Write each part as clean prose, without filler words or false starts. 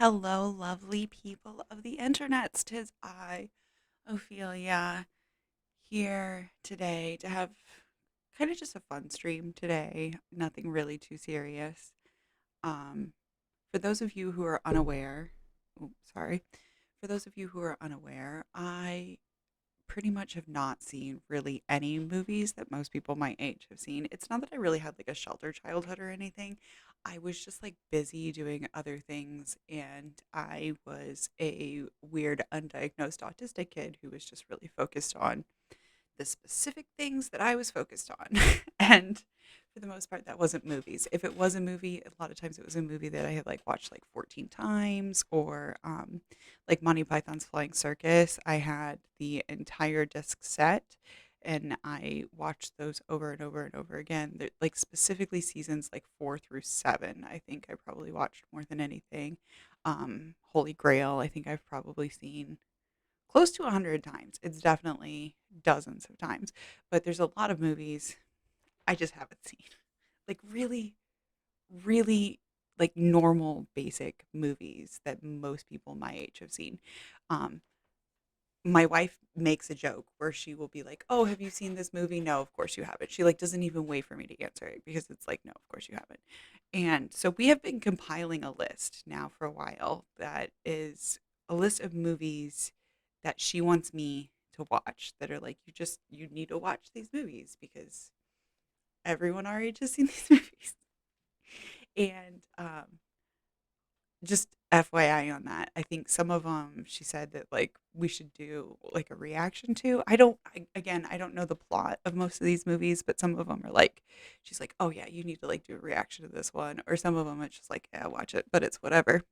Hello, lovely people of the internet. 'Tis I, Ophelia, here today to have kind of just a fun stream today. Nothing really too serious. Um, for those of you who are unaware, sorry, for those of you who are unaware, I pretty much have not seen really any movies that most people my age have seen. It's not that I really had like a sheltered childhood or anything. I was just like busy doing other things, and I was a weird undiagnosed autistic kid who was just really focused on the specific things that I was focused on. And for the most part, that wasn't movies. If it was a movie, a lot of times it was a movie that I had like watched like 14 times, or like Monty Python's Flying Circus. I had the entire disc set and I watched those over and over and over again. Like specifically seasons like 4 through 7. I think I probably watched more than anything. Holy Grail, I think I've probably seen close to 100 times. It's definitely dozens of times, but there's a lot of movies I just haven't seen. Like really, really like normal basic movies that most people my age have seen. Um, my wife makes a joke where she will be like, "Oh, have you seen this movie?" No, of course you haven't. She like doesn't even wait for me to answer it because it's like, "No, of course you haven't." And so we have been compiling a list now for a while that is a list of movies that she wants me to watch that are like, you need to watch these movies because everyone our age has seen these movies. And just FYI on that, I think some of them she said that like we should do like a reaction to. Again, I don't know the plot of most of these movies, but some of them are like, she's like, oh yeah, you need to like do a reaction to this one. Or some of them it's just like, yeah, watch it, but it's whatever.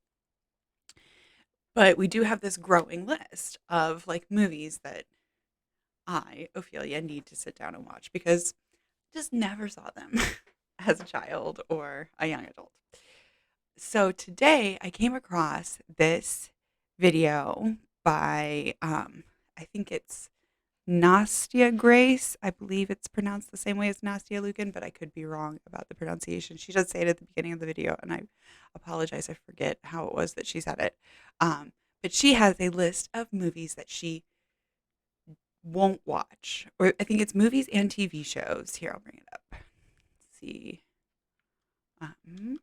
But we do have this growing list of like movies that I, Ophelia, need to sit down and watch because I just never saw them as a child or a young adult. So today I came across this video by I think it's Nastia Grace. I believe it's pronounced the same way as Nastia Lukin, but I could be wrong about the pronunciation. She does say it at the beginning of the video, and I apologize. I forget how it was that she said it. But she has a list of movies that she won't watch, or I think it's movies and TV shows. Here, I'll bring it up. Let's see. Um,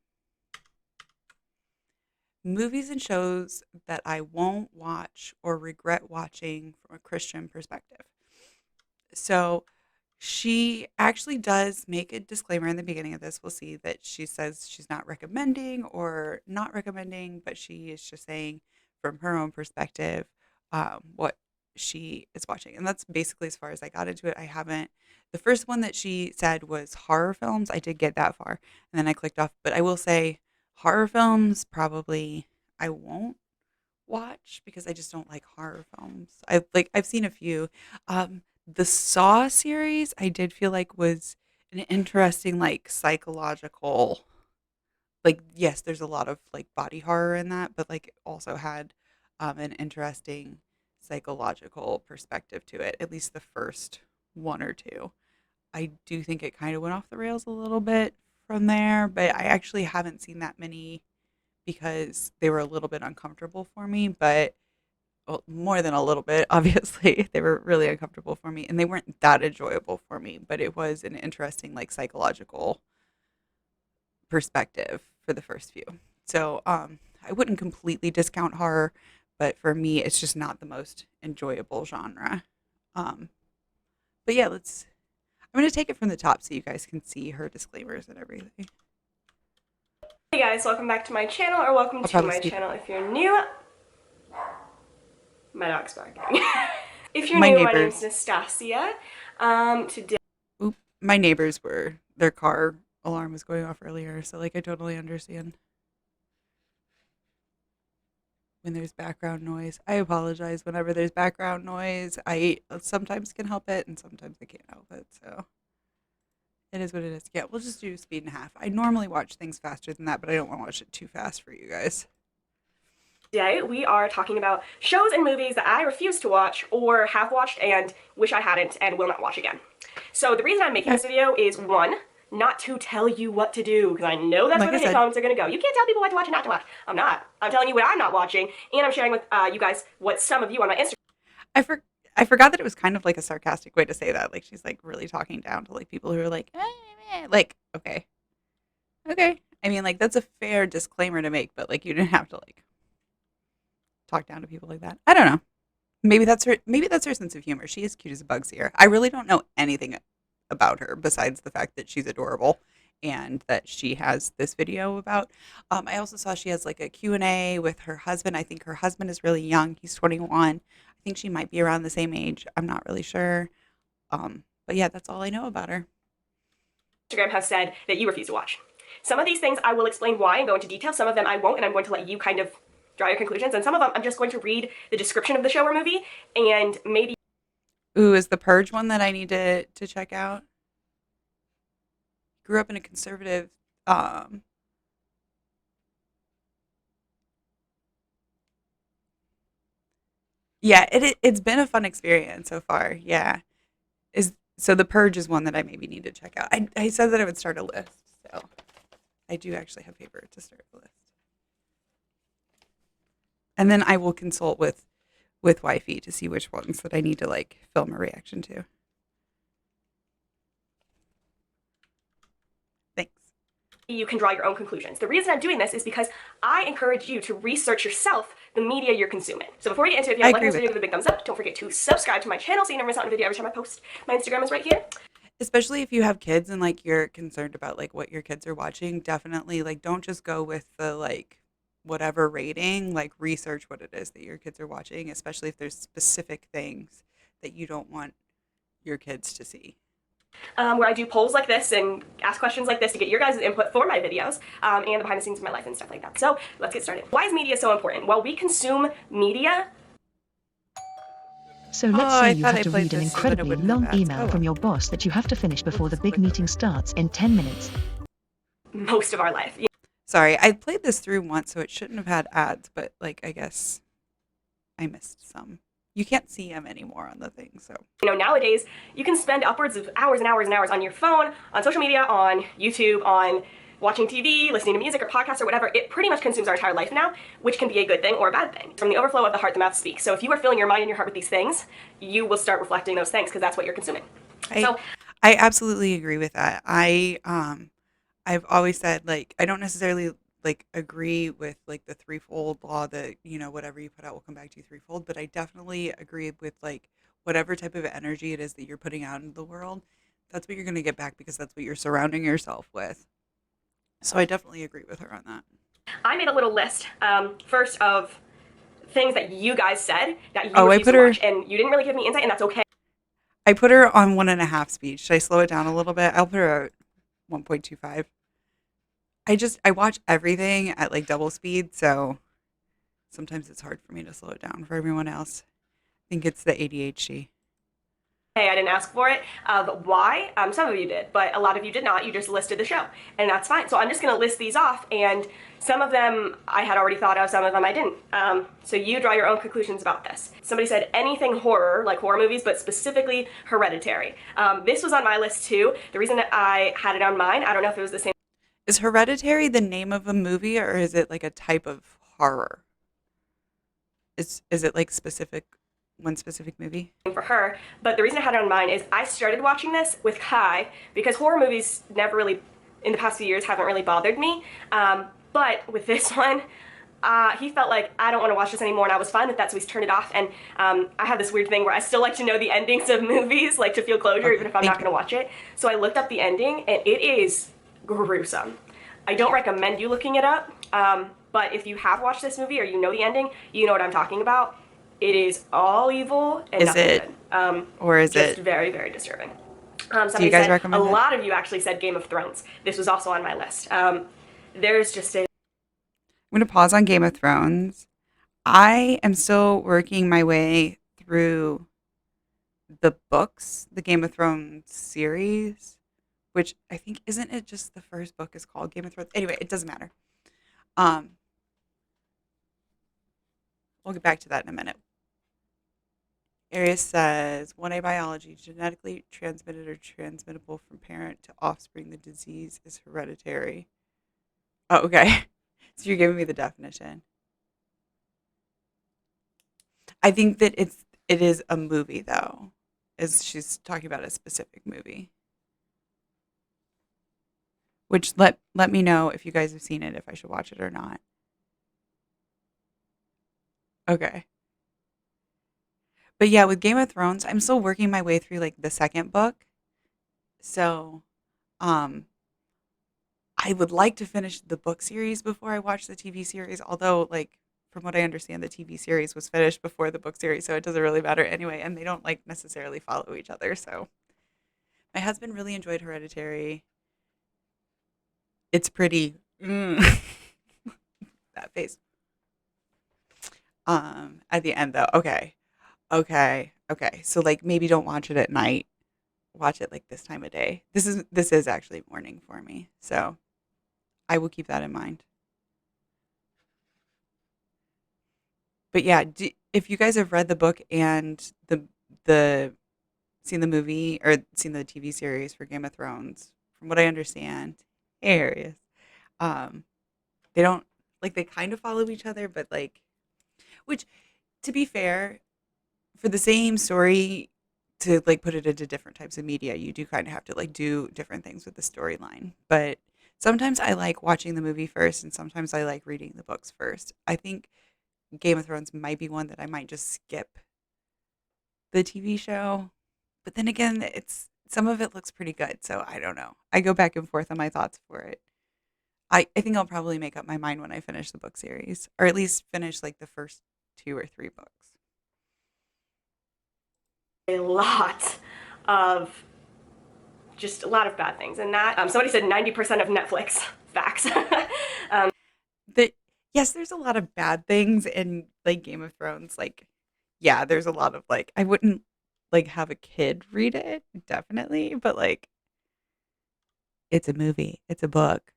Movies and shows that I won't watch or regret watching from a Christian perspective. So she actually does make a disclaimer in the beginning of this. We'll see that she says she's not recommending or not recommending, but she is just saying from her own perspective what she is watching. And that's basically as far as I got into it. I haven't. The first one that she said was horror films. I did get that far, and then I clicked off. But I will say horror films probably I won't watch because I just don't like horror films. I've seen a few. The Saw series I did feel like was an interesting like psychological, like yes, there's a lot of like body horror in that, but like it also had an interesting psychological perspective to it. At least the first one or two. I do think it kind of went off the rails a little bit from there, but I actually haven't seen that many because they were a little bit uncomfortable for me, but well, more than a little bit, obviously. They were really uncomfortable for me and they weren't that enjoyable for me, but it was an interesting like psychological perspective for the first few. So, I wouldn't completely discount horror, but for me it's just not the most enjoyable genre. Um, but yeah, I'm going to take it from the top so you guys can see her disclaimers and everything. Hey guys, welcome back to my channel, or welcome I'll to probably my speak. channel if you're new. My dog's barking. If you're My new, my name's neighbors, Nastasia. Today oop, my neighbors were, their car alarm was going off earlier. So like, I totally understand when there's background noise. I apologize whenever there's background noise. I sometimes can help it and sometimes I can't help it. So it is what it is. Yeah, we'll just do speed and a half. I normally watch things faster than that, but I don't want to watch it too fast for you guys. we are talking about shows and movies that I refuse to watch or have watched and wish I hadn't and will not watch again. So the reason I'm making Okay. this video is one, not to tell you what to do, because I know that's where Like the I hate said, comments are going to go. You can't tell people what to watch and not to watch. I'm not. I'm telling you what I'm not watching, and I'm sharing with you guys what some of you on my Instagram I for, I forgot that it was kind of like a sarcastic way to say that. Like she's like really talking down to like people who are like, like okay, okay. I mean, like that's a fair disclaimer to make, but like you didn't have to like talk down to people like that. I don't know. Maybe that's her. Maybe that's her sense of humor. She is cute as a bug's ear. I really don't know anything about her besides the fact that she's adorable and that she has this video about. I also saw she has like a Q&A with her husband. I think her husband is really young. He's 21. I think she might be around the same age. I'm not really sure. But yeah, that's all I know about her. have said that you refuse to watch. Some of these things I will explain why and go into detail. Some of them I won't, and I'm going to let you kind of draw your conclusions. And some of them I'm just going to read the description of the show or movie, and maybe Ooh, is the Purge one that I need to check out? Grew up in a conservative. Um, yeah, it's been a fun experience so far. Yeah, is so the Purge is one that I maybe need to check out. I said that I would start a list, so I do actually have paper to start the list, and then I will consult with wifey to see which ones that I need to like film a reaction to. Thanks. you can draw your own conclusions. The reason I'm doing this is because I encourage you to research yourself the media you're consuming. So before we get into it, if you I haven't liked agree this with video, that, give it a big thumbs up. Don't forget to subscribe to my channel so you never miss out on a video every time I post. My Instagram is right here. especially if you have kids and like you're concerned about like what your kids are watching. Definitely like don't just go with the like whatever rating. Like research what it is that your kids are watching, especially if there's specific things that you don't want your kids to see. Where I do polls like this and ask questions like this to get your guys' input for my videos and the behind the scenes of my life and stuff like that. So let's get started. Why is media so important? Well, we consume media. So Oh, let's say I you thought have I to played read an this so that it incredibly wouldn't have long ads. email Oh from well. your boss that you have to finish before the Oops, big click meeting over. starts in 10 minutes. Most of our life. Sorry, I played this through once, so it shouldn't have had ads, but like I guess I missed some. You can't see them anymore on the thing, so. You know, nowadays you can spend upwards of hours and hours and hours on your phone, on social media, on YouTube, on watching TV, listening to music or podcasts or whatever. It pretty much consumes our entire life now, which can be a good thing or a bad thing. From the overflow of the heart, the mouth speaks. So if you are filling your mind and your heart with these things, you will start reflecting those things because that's what you're consuming. I So I absolutely agree with that. I've always said like I don't necessarily like agree with like the threefold law that, you know, whatever you put out will come back to you threefold, but I definitely agree with like whatever type of energy it is that you're putting out into the world, that's what you're going to get back because that's what you're surrounding yourself with. So I definitely agree with her on that. I made a little list first of things that you guys said that you Oh, refuse to watch, and you didn't really give me insight, and that's okay. I put her on 1.5 speed. Should I slow it down a little bit? I'll put her at 1.25. I watch everything at like double speed, so sometimes it's hard for me to slow it down for everyone else. I think it's the ADHD. Hey, I didn't ask for it. Why? Some of you did, but a lot of you did not. You just listed the show, and that's fine. So I'm just going to list these off, and some of them I had already thought of, some of them I didn't. So you draw your own conclusions about this. Somebody said anything horror, like horror movies, but specifically Hereditary. This was on my list too. The reason that I had it on mine, I don't know if it was the same Is Hereditary the name of a movie or is it like a type of horror? Is it like specific one specific movie? for her, but the reason I had it on mine is I started watching this with Kai because horror movies never really, in the past few years, haven't really bothered me. But with this one, he felt like I don't want to watch this anymore, and I was fine with that, so he's turned it off. And I have this weird thing where I still like to know the endings of movies, like to feel closure, even Okay, if I'm thank not you. going to watch it. So I looked up the ending, and it is gruesome. I don't recommend you looking it up, but if you have watched this movie or you know the ending, you know what I'm talking about. It is all evil and Is nothing it good. or is Just it very, very disturbing. do you Somebody guys said, a recommend it? lot of you actually said Game of Thrones. This was also on my list. There's just a I'm going to pause on Game of Thrones. I am still working my way through the books, the Game of Thrones series, which I think isn't it just the first book is called Game of Thrones. Anyway, it doesn't matter. Um, we'll get back to that in a minute. Arius says 1A biology, genetically transmitted or transmittable from parent to offspring. The disease is hereditary. Oh, okay. So you're giving me the definition. I think that it is a movie though. Is she's talking about a specific movie. Which let me know if you guys have seen it, if I should watch it or not. Okay. But yeah, with Game of Thrones, I'm still working my way through like the second book. So, um I would like to finish the book series before I watch the TV series, although like from what I understand the TV series was finished before the book series, so it doesn't really matter anyway, and they don't like necessarily follow each other. So, my husband really enjoyed Hereditary. It's pretty that face. At the end though. Okay. Okay. Okay. So like maybe don't watch it at night. Watch it like this time of day. This is actually morning for me. So, I will keep that in mind. But yeah, if you guys have read the book and the seen the movie or seen the TV series for Game of Thrones, from what I understand, hilarious. Um, they don't like they kind of follow each other, but like, which to be fair, for the same story to like put it into different types of media, you do kind of have to like do different things with the storyline. But sometimes I like watching the movie first, and sometimes I like reading the books first. I think Game of Thrones might be one that I might just skip the TV show. But then again, it's some of it looks pretty good, so I don't know. I go back and forth on my thoughts for it. I think I'll probably make up my mind when I finish the book series, or at least finish like the first two or three books. A lot of just a lot of bad things. And that somebody said 90% of Netflix facts. The yes, there's a lot of bad things in like Game of Thrones. Like, yeah, there's a lot of like I wouldn't like have a kid read it, definitely, but like it's a movie, it's a book.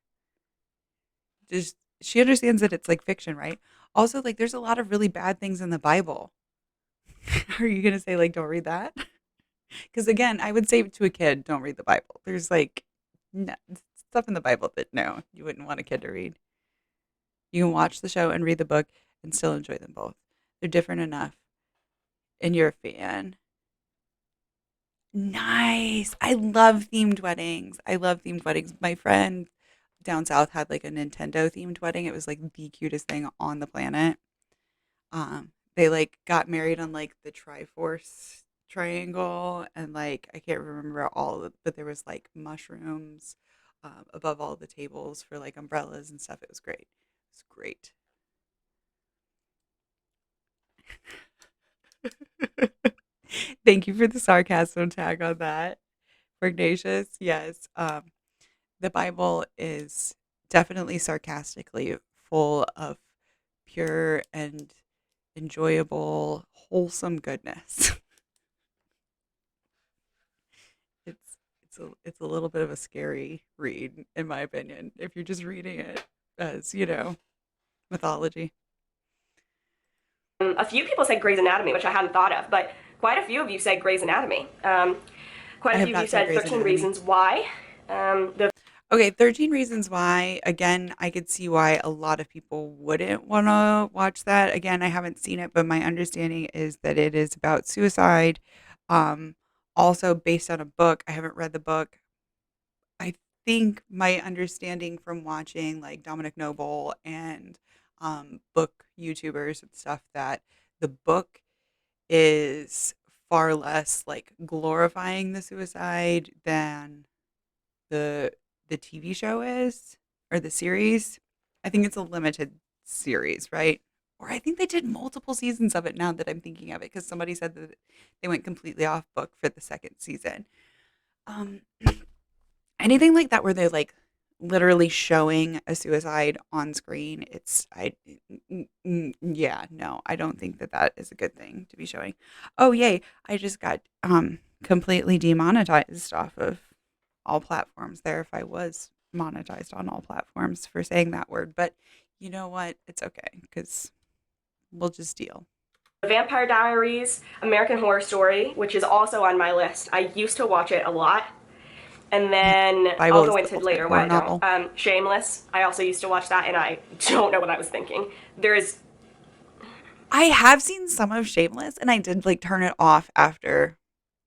Just she understands that it's like fiction, right? Also, like there's a lot of really bad things in the Bible. Are you gonna say like don't read that? Because again, I would say to a kid, don't read the Bible. There's like no, stuff in the Bible that no, you wouldn't want a kid to read. You can watch the show and read the book and still enjoy them both. They're different enough, and you're a fan. Nice. I love themed weddings. I love themed weddings. My friend down south had like a Nintendo themed wedding. It was like the cutest thing on the planet. They like got married on like the Triforce triangle, and like I can't remember all of it, but there was like mushrooms above all the tables for like umbrellas and stuff. It was great. It was great. Thank you for the sarcasm tag on that. Pugnacious, yes. The Bible is definitely sarcastically full of pure and enjoyable, wholesome goodness. It's a little bit of a scary read, in my opinion, if you're just reading it as mythology. A few people said Grey's Anatomy, which I hadn't thought of, but quite a few of you said Grey's Anatomy. Quite I a have few of you not said said Grey's 13 Anatomy. Reasons Why. The Okay, 13 Reasons Why. Again, I could see why a lot of people wouldn't want to watch that. Again, I haven't seen it, but my understanding is that it is about suicide. Um, Also based on a book. I haven't read the book. I think my understanding from watching like Dominic Noble and book YouTubers and stuff that the book is far less like glorifying the suicide than the the TV show is or the series. I think it's a limited series, right? Or I think they did multiple seasons of it now that I'm thinking of it because somebody said that they went completely off book for the second season. Um, Anything like that where they're like literally showing a suicide on screen, yeah, no, I don't think that that is a good thing to be showing. Oh, yay, I just got completely demonetized off of all platforms there if I was monetized on all platforms for saying that word. But you know what? It's okay because we'll just deal. Vampire Diaries, American Horror Story, which is also on my list. I used to watch it a lot. And Yeah. then I'll Bible is go the into ultimate later why horror I don't. novel. Shameless. I also used to watch that, and I don't know what I was thinking. There is I have seen some of Shameless, and I did like turn it off after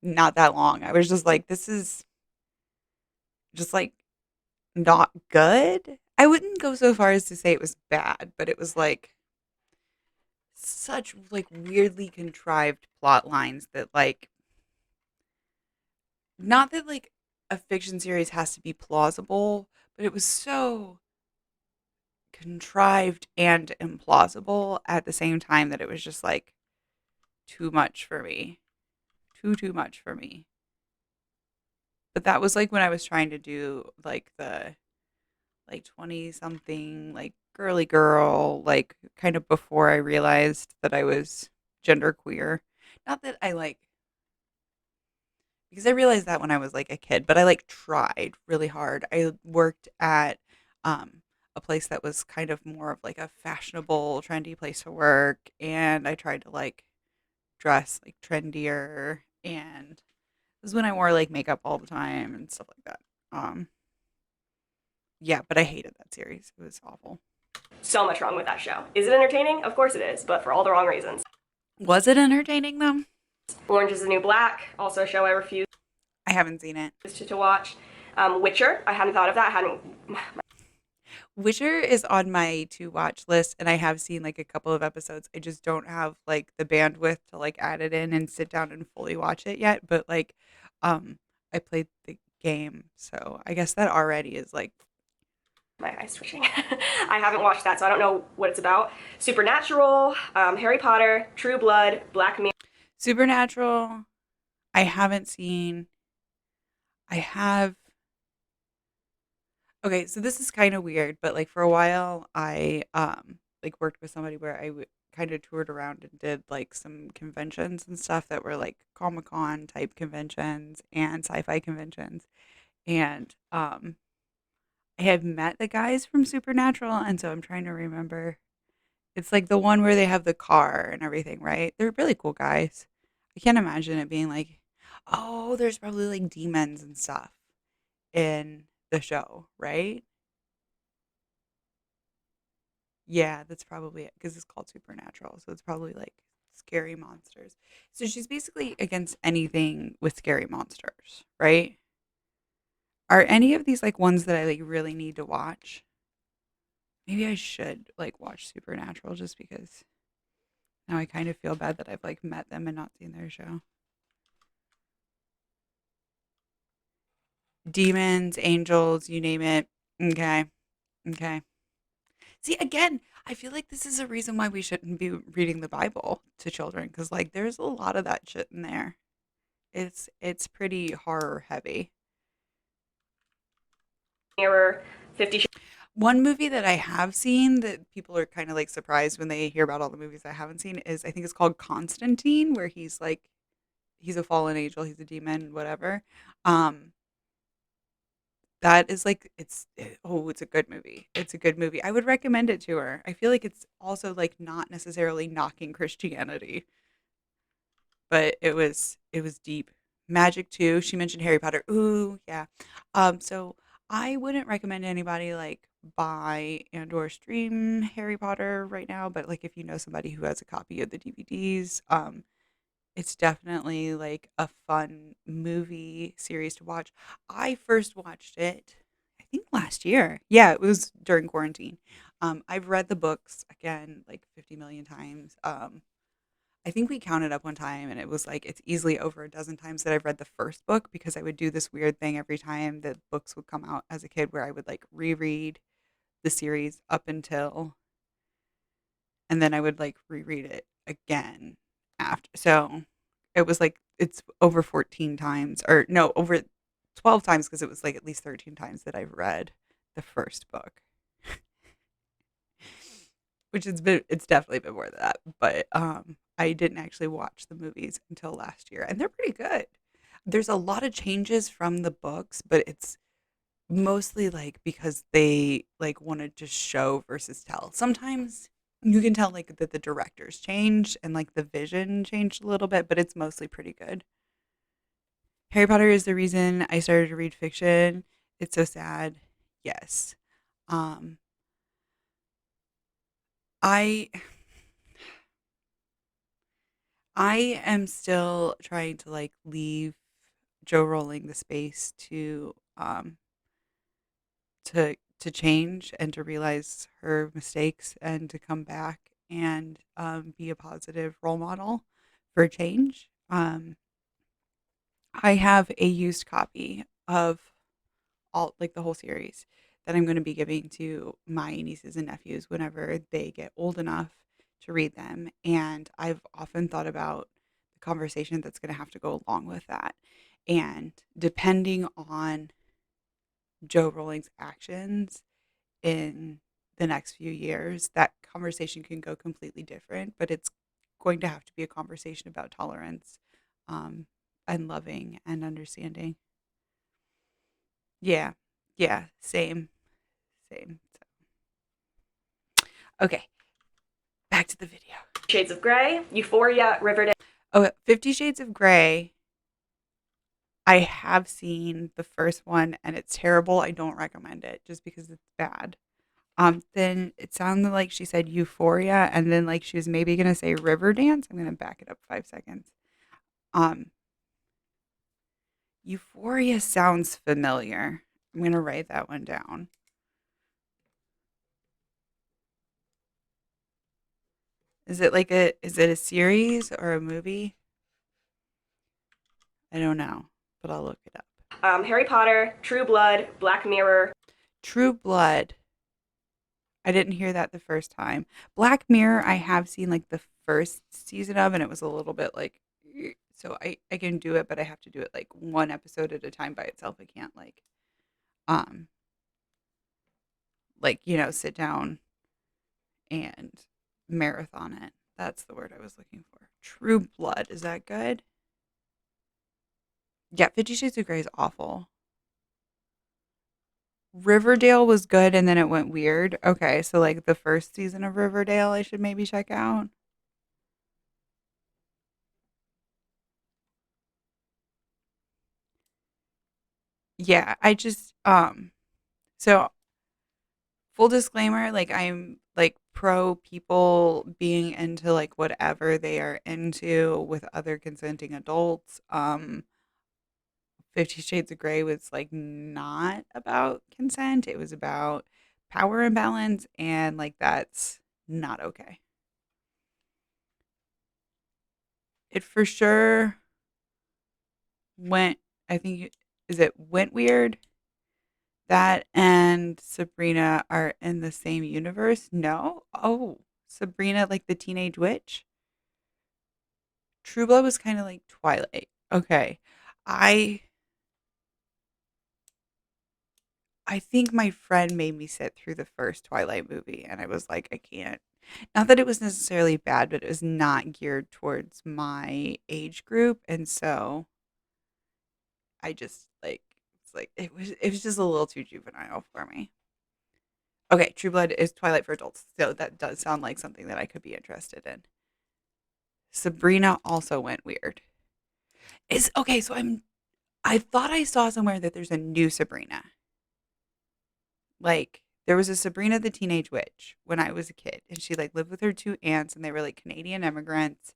not that long. I was just like, this is just like not good. I wouldn't go so far as to say it was bad, but it was like such like weirdly contrived plot lines that like not that like a fiction series has to be plausible, but it was so contrived and implausible at the same time that it was just like too much for me. Too much for me. But that was like when I was trying to do like the like 20 something like girly girl like kind of before I realized that I was genderqueer. Not that I like because I realized that when I was like a kid, but I like tried really hard. I worked at um a place that was kind of more of like a fashionable, trendy place to work, and I tried to like dress like trendier, and this is when I wore like makeup all the time and stuff like that. Um yeah, but I hated that series. It was awful. so much wrong with that show. Is it entertaining? Of course it is, but for all the wrong reasons. Was it entertaining though? Orange is the New Black, also a show I refuse I haven't seen it. to watch. Witcher, I hadn't thought of that. I hadn't. Witcher is on my to watch list, and I have seen like a couple of episodes. I just don't have like the bandwidth to like add it in and sit down and fully watch it yet. But like, I played the game, so I guess that already is like My eyes twitching. I haven't watched that, so I don't know what it's about. Supernatural, Harry Potter, True Blood, Black Mirror. Supernatural. I haven't seen. I have. Okay, so this is kind of weird, but like for a while, I like worked with somebody where I kind of toured around and did like some conventions and stuff that were like Comic Con type conventions and sci-fi conventions, and I have met the guys from Supernatural, and so I'm trying to remember. It's like the one where they have the car and everything, right? They're really cool guys. I can't imagine it being like, oh, there's probably like demons and stuff in the show, right? Yeah, that's probably it because it's called Supernatural. So it's probably like scary monsters. So she's basically against anything with scary monsters, right? Are any of these like ones that I like really need to watch? Maybe I should like watch Supernatural just because now I kind of feel bad that I've like met them and not seen their show. Demons, angels, you name it. Okay. Okay. See, again, I feel like this is a reason why we shouldn't be reading the Bible to children because like there's a lot of that shit in there. It's pretty horror heavy. Mirror, 50 One movie that I have seen that people are kind of like surprised when they hear about all the movies I haven't seen is I think it's called Constantine, where he's like he's a fallen angel, he's a demon, whatever. Um, that is like oh, it's a good movie. It's a good movie. I would recommend it to her. I feel like it's also like not necessarily knocking Christianity, but it was deep. Magic too. She mentioned Harry Potter. Ooh, yeah. So I wouldn't recommend anybody like buy and or stream Harry Potter right now, but like if you know somebody who has a copy of the DVDs, it's definitely like a fun movie series to watch. I first watched it, I think last year. Yeah, it was during quarantine. I've read the books again like 50 million times. I think we counted up one time and it was like it's easily over a dozen times that I've read the first book because I would do this weird thing every time that books would come out as a kid where I would like reread the series up until and then I would like reread it again after. So it was like it's over 14 times or no, over 12 times because it was like at least 13 times that I've read the first book. Which it's definitely been more than that, but I didn't actually watch the movies until last year and they're pretty good. There's a lot of changes from the books, but it's mostly like because they like wanted to show versus tell. Sometimes You can tell like that the directors changed and like the vision changed a little bit, but it's mostly pretty good. Harry Potter is the reason I started to read fiction. It's so sad. Yes. Um I I am still trying to like leave Joe Rowling the space to change and to realize her mistakes and to come back and be a positive role model for change. I have a used copy of all like the whole series that I'm going to be giving to my nieces and nephews whenever they get old enough to read them. And I've often thought about the conversation that's going to have to go along with that. And depending on Joe Rowling's actions in the next few years, that conversation can go completely different, but it's going to have to be a conversation about tolerance um, and loving and understanding. Yeah. Yeah. Same. Same. Okay. Back to the video. Shades of Grey, Euphoria, Riverdale. Oh, 50 Shades of Grey. I have seen the first one and it's terrible. I don't recommend it just because it's bad. Then it sounded like she said Euphoria and then like she was maybe gonna say Riverdance. I'm gonna back it up 5 seconds. Um, Euphoria sounds familiar. I'm gonna write that one down. Is it a series or a movie? I don't know, but I'll look it up. Harry Potter, True Blood, Black Mirror. True Blood. I didn't hear that the first time. Black Mirror, I have seen like the first season of, and it was a little bit like, so I can do it, but I have to do it like one episode at a time by itself. I can't um, sit down and marathon it. That's the word I was looking for. True Blood. Is that good? Yeah, 50 Shades of Grey is awful. Riverdale was good and then it went weird. Okay, so like the first season of Riverdale, I should maybe check out. Yeah, I just so full disclaimer, like I'm like pro people being into like whatever they are into with other consenting adults. 50 Shades of Grey was like not about consent. It was about power imbalance and like that's not okay. It for sure went I think is it went weird. That and Sabrina are in the same universe? No? Oh, Sabrina, like the teenage witch? True Blood was kind of like Twilight. Okay. I I think my friend made me sit through the first Twilight movie and I was like, I can't. Not that it was necessarily bad, but it was not geared towards my age group. And so I just like it's like it was just a little too juvenile for me. Okay, True Blood is Twilight for adults, so that does sound like something that I could be interested in. Sabrina also went weird. Is okay, so I thought I saw somewhere that there's a new Sabrina. Like there was a Sabrina the Teenage Witch when I was a kid, and she like lived with her two aunts, and they were like Canadian immigrants,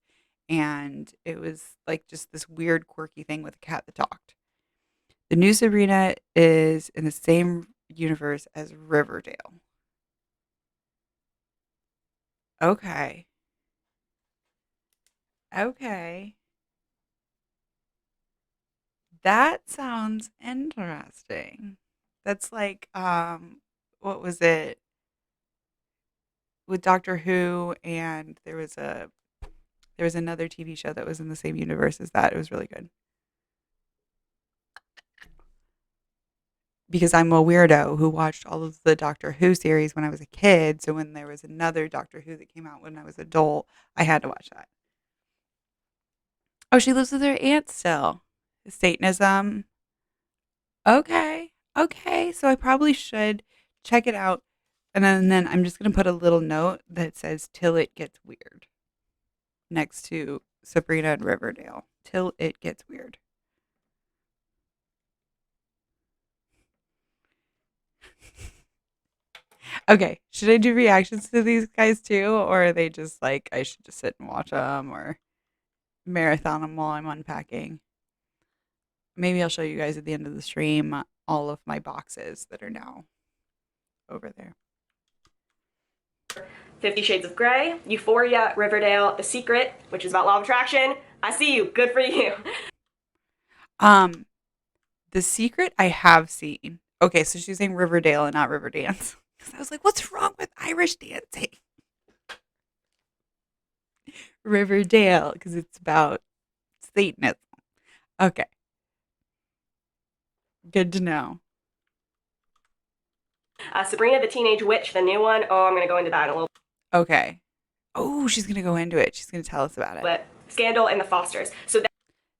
and it was like just this weird, quirky thing with a cat that talked. The new Sabrina is in the same universe as Riverdale. Okay. Okay. That sounds interesting. That's like, what was it with Doctor Who? And there was another TV show that was in the same universe as that. It was really good because I'm a weirdo who watched all of the Doctor Who series when I was a kid. So when there was another Doctor Who that came out when I was an adult, I had to watch that. Oh, she lives with her aunt still. Satanism. Okay. Okay. So I probably should check it out. And then I'm just going to put a little note that says till it gets weird next to Sabrina and Riverdale. Till it gets weird. Okay, should I do reactions to these guys too? Or are they just like, I should just sit and watch them or marathon them while I'm unpacking? Maybe I'll show you guys at the end of the stream all of my boxes that are now over there. 50 Shades of Grey, Euphoria, Riverdale, The Secret, which is about law of attraction. I see you. Good for you. The Secret I have seen. Okay, so she's saying Riverdale and not Riverdance. Because I was like, what's wrong with Irish dancing? Riverdale, because it's about Satanism. Okay, good to know. Sabrina the Teenage Witch, the new one. Oh, I'm going to go into that in a little Okay. Oh, she's going to go into it. She's going to tell us about it. bit. Scandal and the Fosters. So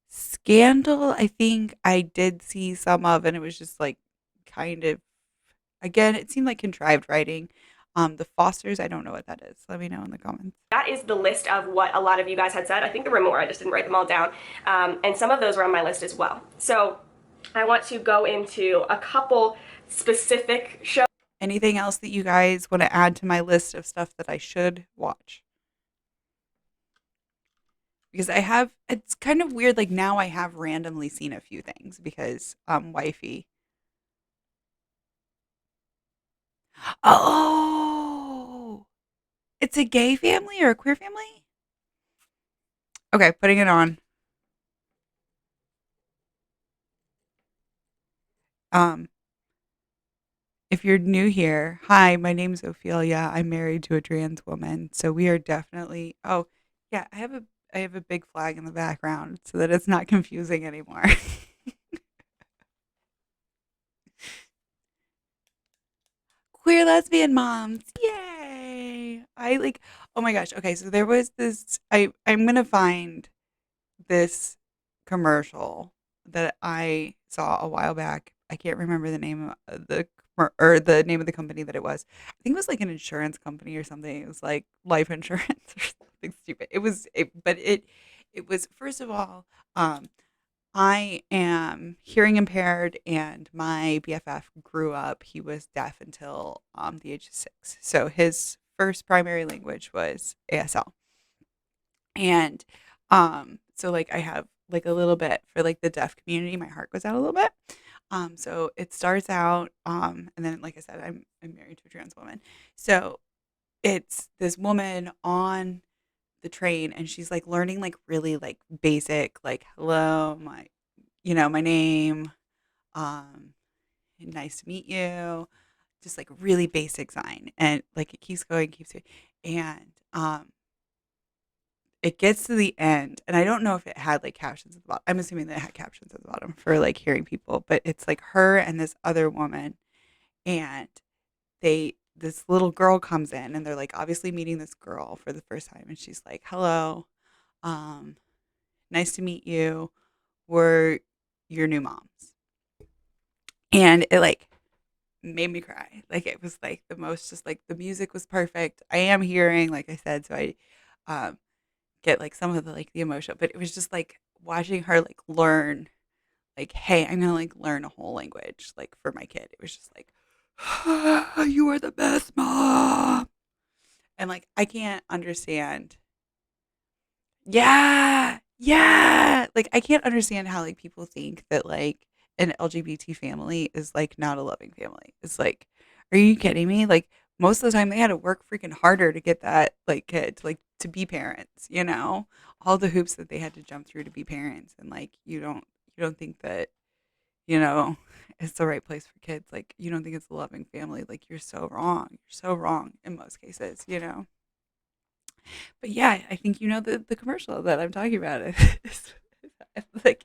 Scandal, I think I did see some of, and it was just like kind of, again, it seemed like contrived writing. The Fosters, I don't know what that is. Let me know in the comments. that is the list of what a lot of you guys had said. I think there were more. I just didn't write them all down. And some of those were on my list as well. So I want to go into a couple specific shows. Anything else that you guys want to add to my list of stuff that I should watch? Because I have, it's kind of weird. Like now I have randomly seen a few things because wifey. Oh, it's a gay family or a queer family? Okay, putting it on. Um, if you're new here, hi, my name's Ophelia. I'm married to a trans woman, so we are definitely. Oh, yeah, I have a big flag in the background so that it's not confusing anymore. Queer lesbian moms, yay! I like. Oh my gosh. Okay, so there was this. I'm gonna find this commercial that I saw a while back. I can't remember the name of or the name of the company that it was. I think it was like an insurance company or something. It was like life insurance or something stupid. It was first of all, um, I am hearing impaired, and my BFF grew up. He was deaf until the age of 6. So his first primary language was ASL. And so like I have like a little bit for like the deaf community. My heart goes out a little bit. So it starts out, and then like I said, I'm married to a trans woman. So it's this woman on the train, and she's like learning like really like basic like hello, my name, um, nice to meet you, just like really basic sign, and like it keeps going, and it gets to the end, and I don't know if it had like captions at the bottom. I'm assuming that it had captions at the bottom for like hearing people, but it's like her and this other woman, and this little girl comes in, and they're like obviously meeting this girl for the first time, and she's like, "Hello, um, nice to meet you. We're your new moms," and it like made me cry. Like it was like the most, just like the music was perfect. I am hearing, like I said, so I um get like some of the like the emotion, but it was just like watching her like learn, like, hey, I'm gonna like learn a whole language like for my kid. It was just like, you are the best mom, and like I can't understand. Yeah, yeah. Like I can't understand how like people think that like an LGBT family is like not a loving family. It's like, are you kidding me? Like most of the time they had to work freaking harder to get that like kid to like to be parents, you know? All the hoops that they had to jump through to be parents, and like you don't think that, you know, it's the right place for kids. Like you don't think it's a loving family. Like you're so wrong. You're so wrong in most cases, you know? But yeah, I think you know the commercial that I'm talking about. It's like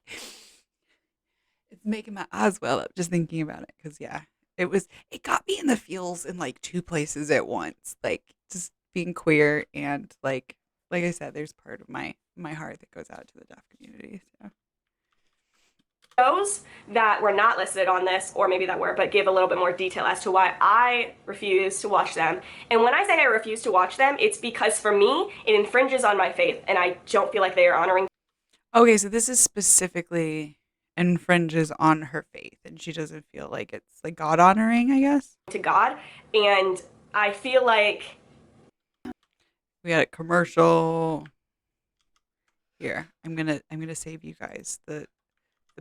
it's making my eyes well up just thinking about it. Because yeah, it got me in the feels in like two places at once. Like just being queer, and like I said, there's part of my heart that goes out to the deaf community. So Shows that were not listed on this, or maybe that were, but give a little bit more detail as to why I refuse to watch them. And when I say I refuse to watch them, it's because for me, it infringes on my faith, and I don't feel like they are honoring Okay, so this is specifically infringes on her faith, and she doesn't feel like it's like God honoring, I guess. to God. And I feel like We got a commercial. Here, I'm gonna save you guys the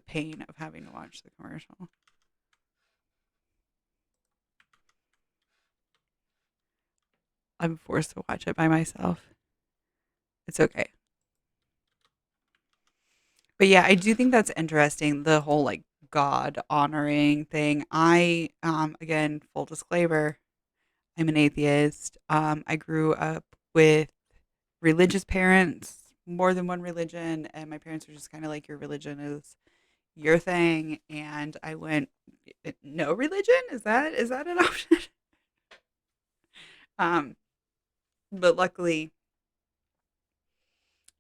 pain of having to watch the commercial. I'm forced to watch it by myself. It's okay. But yeah, I do think that's interesting, the whole like God honoring thing. I again, full disclaimer, I'm an atheist. I grew up with religious parents, more than one religion, and my parents were just kind of like your religion is your thing, and I went no religion? Is that an option? um but luckily,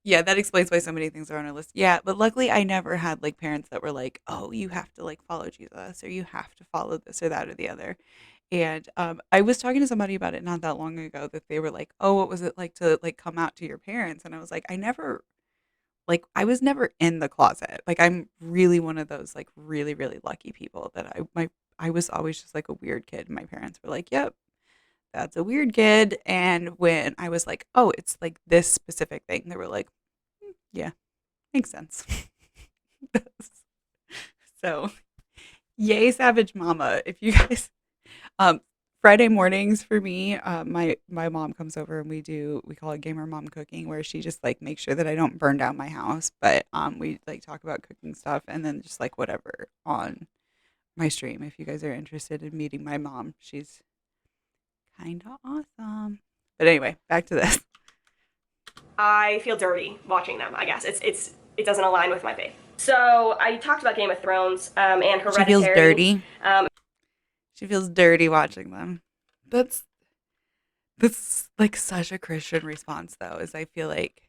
yeah, that explains why so many things are on our list. Yeah, but luckily I never had like parents that were like, "Oh, you have to like follow Jesus or you have to follow this or that or the other." And I was talking to somebody about it not that long ago that they were like, "Oh, what was it like to like come out to your parents?" And I was like, "I never like I was never in the closet. Like I'm really one of those like really really lucky people that I was always just like a weird kid. My parents were like, "Yep, that's a weird kid." And when I was like, "Oh, it's like this specific thing," they were like, "Yeah, makes sense." So, yay, Savage Mama. If you guys, um, Friday mornings for me, my mom comes over and we call it gamer mom cooking, where she just like makes sure that I don't burn down my house. But we like talk about cooking stuff and then just like whatever on my stream. If you guys are interested in meeting my mom, she's kind of awesome. But anyway, back to this. I feel dirty watching them. I guess it doesn't align with my faith. So I talked about Game of Thrones and She feels Hereditary. dirty. She feels dirty watching them. That's that's like such a Christian response though, is I feel like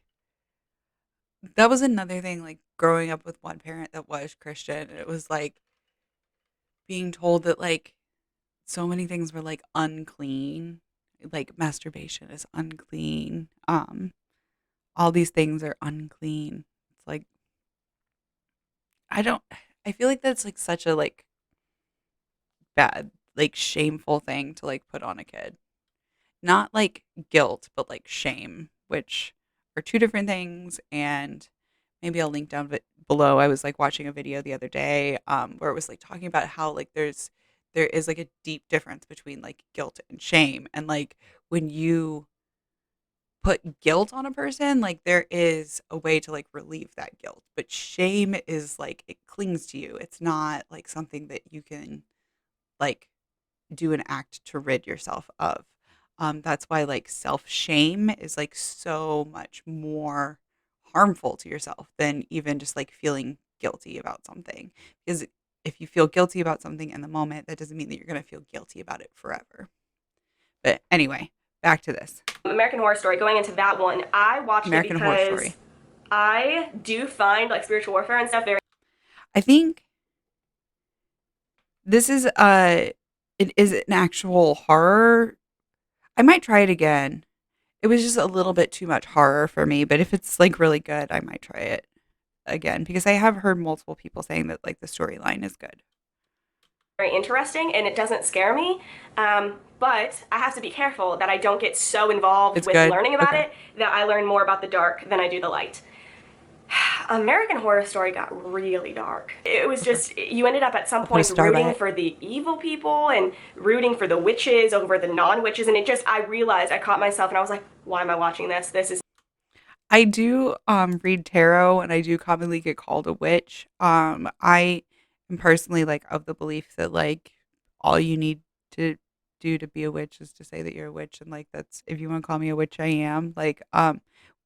that was another thing, like growing up with one parent that was Christian, and it was like being told that like so many things were like unclean, like masturbation is unclean. All these things are unclean. It's like I don't I feel like that's like such a like bad, like shameful thing to like put on a kid. Not like guilt, but like shame, which are two different things. And maybe I'll link down below. I was like watching a video the other day where it was like talking about how like there is like a deep difference between like guilt and shame. And like when you put guilt on a person, like there is a way to like relieve that guilt. But shame is like it clings to you. It's not like something that you can like do an act to rid yourself of. That's why like self shame is like so much more harmful to yourself than even just like feeling guilty about something. Because if you feel guilty about something in the moment, that doesn't mean that you're going to feel guilty about it forever. But anyway, back to this American Horror Story. Going into that one, I watched it American Horror because Story. I do find like spiritual warfare and stuff very I think this is it is an actual horror. I might try it again. It was just a little bit too much horror for me, but if it's like really good, I might try it again because I have heard multiple people saying that like the storyline is good. very interesting, and it doesn't scare me. But I have to be careful that I don't get so involved It's with good. learning about Okay. it that I learn more about the dark than I do the light. American Horror Story got really dark. It was Okay. just, you ended up at some I'll put a points star by rooting it. for the evil people and rooting for the witches over the non witches. And it just, I realized, I caught myself and I was like, why am I watching this? This is I do read tarot and I do commonly get called a witch. I am personally like of the belief that like all you need to do to be a witch is to say that you're a witch, and like that's if you want to call me a witch I am. Like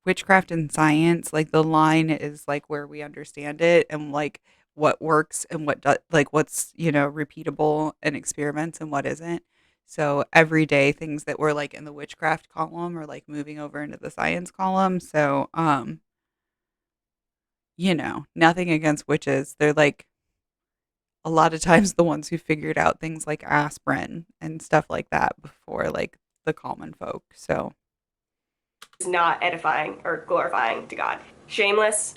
witchcraft and science, like the line is like where we understand it and like what works and what like what's, repeatable and experiments and what isn't. So everyday things that were like in the witchcraft column are like moving over into the science column. So nothing against witches. They're like a lot of times the ones who figured out things like aspirin and stuff like that before like the common folk. So It's not edifying or glorifying to God. Shameless,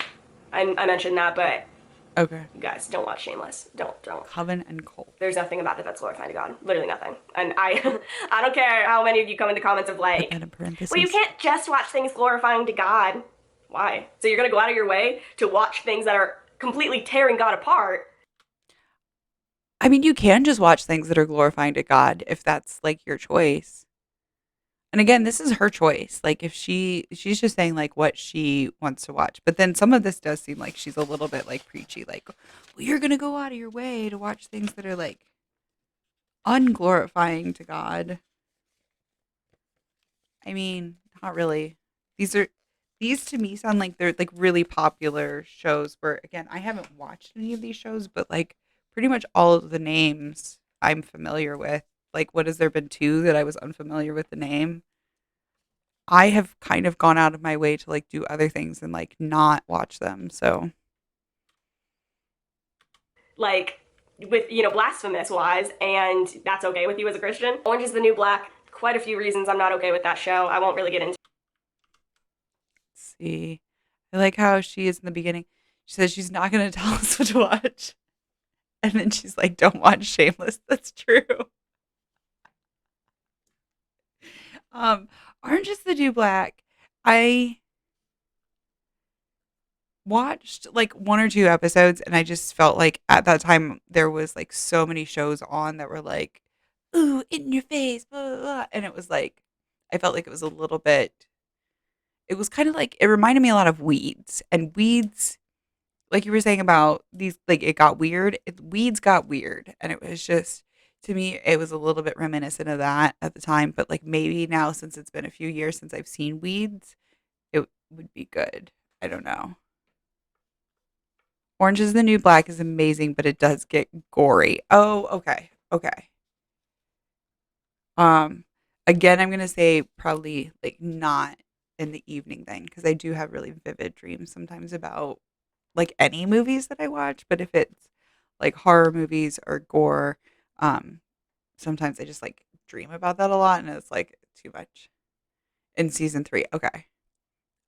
I mentioned that, but okay. you guys don't watch Shameless. Don't. Coven and Cole. There's nothing about it that's glorifying to God. Literally nothing. And I, I don't care how many of you come in the comments of Put like, that in well, you parentheses. can't just watch things glorifying to God. Why? So you're gonna go out of your way to watch things that are completely tearing God apart? I mean, you can just watch things that are glorifying to God if that's like your choice. And again, this is her choice. Like if she's just saying like what she wants to watch. But then some of this does seem like she's a little bit like preachy like, "Well, you're going to go out of your way to watch things that are like unglorifying to God." I mean, not really. These are these to me sound like they're like really popular shows where again, I haven't watched any of these shows, but like pretty much all of the names I'm familiar with. Like what has there been two that I was unfamiliar with the name? I have kind of gone out of my way to like do other things and like not watch them. So Like with blasphemous wise, and that's okay with you as a Christian. Orange is the New Black. Quite a few reasons I'm not okay with that show. I won't really get into. let's see. I like how she is in the beginning. She says she's not going to tell us what to watch. And then she's like, don't watch Shameless. That's true. Um, Orange is the New Black. I watched like one or two episodes and I just felt like at that time there was like so many shows on that were like, ooh, in your face, blah, blah, blah. And it was like, I felt like it was a little bit, it was kind of like, it reminded me a lot of Weeds. And Weeds, like you were saying about these, like it got weird. Weeds got weird. And it was just, to me, it was a little bit reminiscent of that at the time. But like maybe now, since it's been a few years since I've seen Weeds, it would be good. I don't know. Orange is the New Black is amazing, but it does get gory. Oh, okay. Okay. Um Again, I'm going to say probably like not in the evening then because I do have really vivid dreams sometimes about like any movies that I watch, but if it's like horror movies or gore, um sometimes I just like dream about that a lot and it's like too much. In season 3. Okay.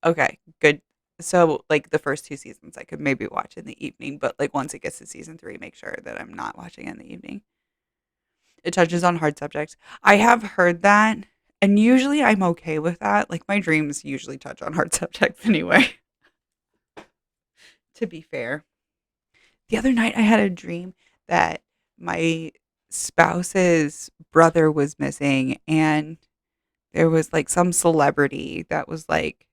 Okay, good. So, like the first 2 seasons, I could maybe watch in the evening, but like once it gets to season 3, make sure that I'm not watching in the evening. It touches on hard subjects. I have heard that, and usually I'm okay with that. Like my dreams usually touch on hard subjects anyway, to be fair. The other night I had a dream that my spouse's brother was missing and there was like some celebrity that was like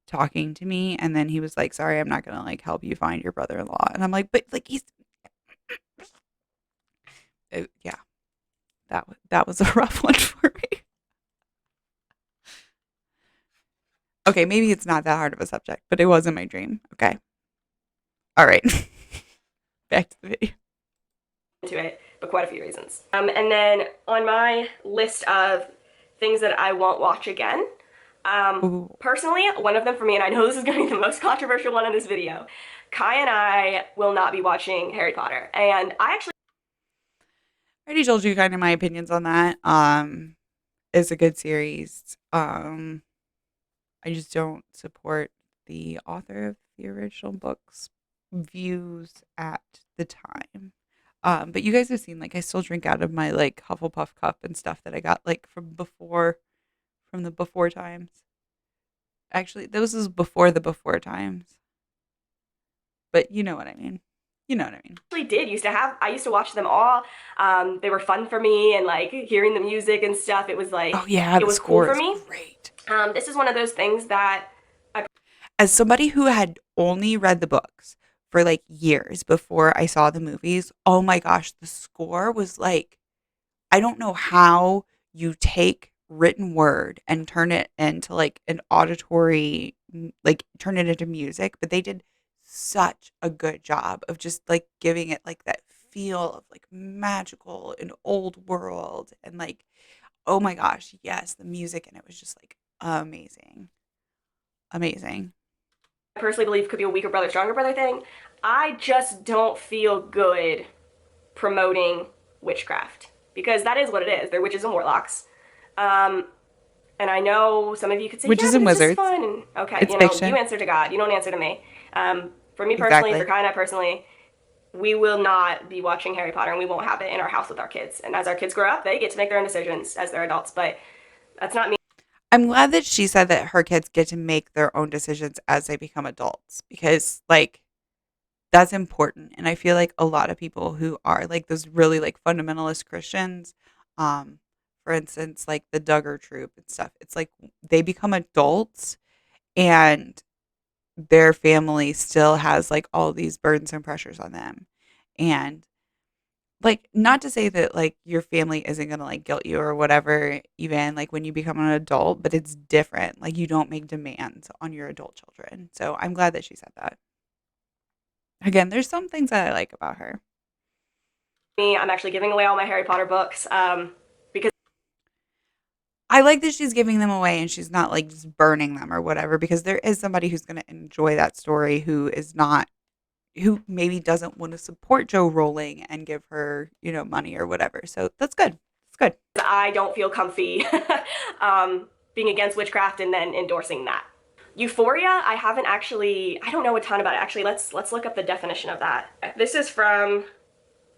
talking to me and then he was like, "Sorry, I'm not going to like help you find your brother-in-law." And I'm like, "But like he's yeah, that was a rough one for me." Okay, maybe it's not that hard of a subject, but it was in my dream. Okay. All right. Back to the video. Into it, but quite a few reasons. And then on my list of things that I won't watch again, Ooh. personally, one of them for me, and I know this is going to be the most controversial one in this video, Kai and I will not be watching Harry Potter. And I actually I already told you kind of my opinions on that. It's a good series. I just don't support the author of the original book's views at the time. But you guys have seen like I still drink out of my like Hufflepuff cup and stuff that I got like from the before times. Actually, those is before the before times. But you know what I mean. You know what I mean. did used to have, I used to watch them all. They were fun for me, and like hearing the music and stuff, it was Oh like, yeah, it the was cool score for is me. great. This is one of those things that As somebody who had only read the books for like years before I saw the movies, oh my gosh, the score was like I don't know how you take written word and turn it into like an auditory, like turn it into music, but they did such a good job of just like giving it like that feel of like magical and old world and like, oh my gosh, yes, the music and it was just like amazing. Amazing. personally believe could be a weaker brother, stronger brother thing. I just don't feel good promoting witchcraft, because that is what it is. They're witches and warlocks. Um, and I know some of you could say, yeah, Witches but and it's just wizards. fun. And okay, It's you know, you fiction. answer to God. You don't answer to me. For me personally, for Exactly. Kai and I personally, we will not be watching Harry Potter, and we won't have it in our house with our kids. And as our kids grow up, they get to make their own decisions as they're adults. But that's not me. I'm glad that she said that her kids get to make their own decisions as they become adults because, like, that's important. And I feel like a lot of people who are like those really like fundamentalist Christians, um, for instance, like the Duggar troop and stuff, it's like they become adults and their family still has like all these burdens and pressures on them. And like not to say that like your family isn't gonna like guilt you or whatever, even like when you become an adult, but it's different. Like you don't make demands on your adult children. So I'm glad that she said that. Again, there's some things that I like about her. I'm actually giving away all my Harry Potter books because I like that she's giving them away and she's not like just burning them or whatever because there is somebody who's going to enjoy that story who is not who maybe doesn't want to support Joe Rowling and give her, money or whatever. So that's good. It's good. I don't feel comfy being against witchcraft and then endorsing that. Euphoria, I don't know a ton about it. Actually, let's look up the definition of that. This is from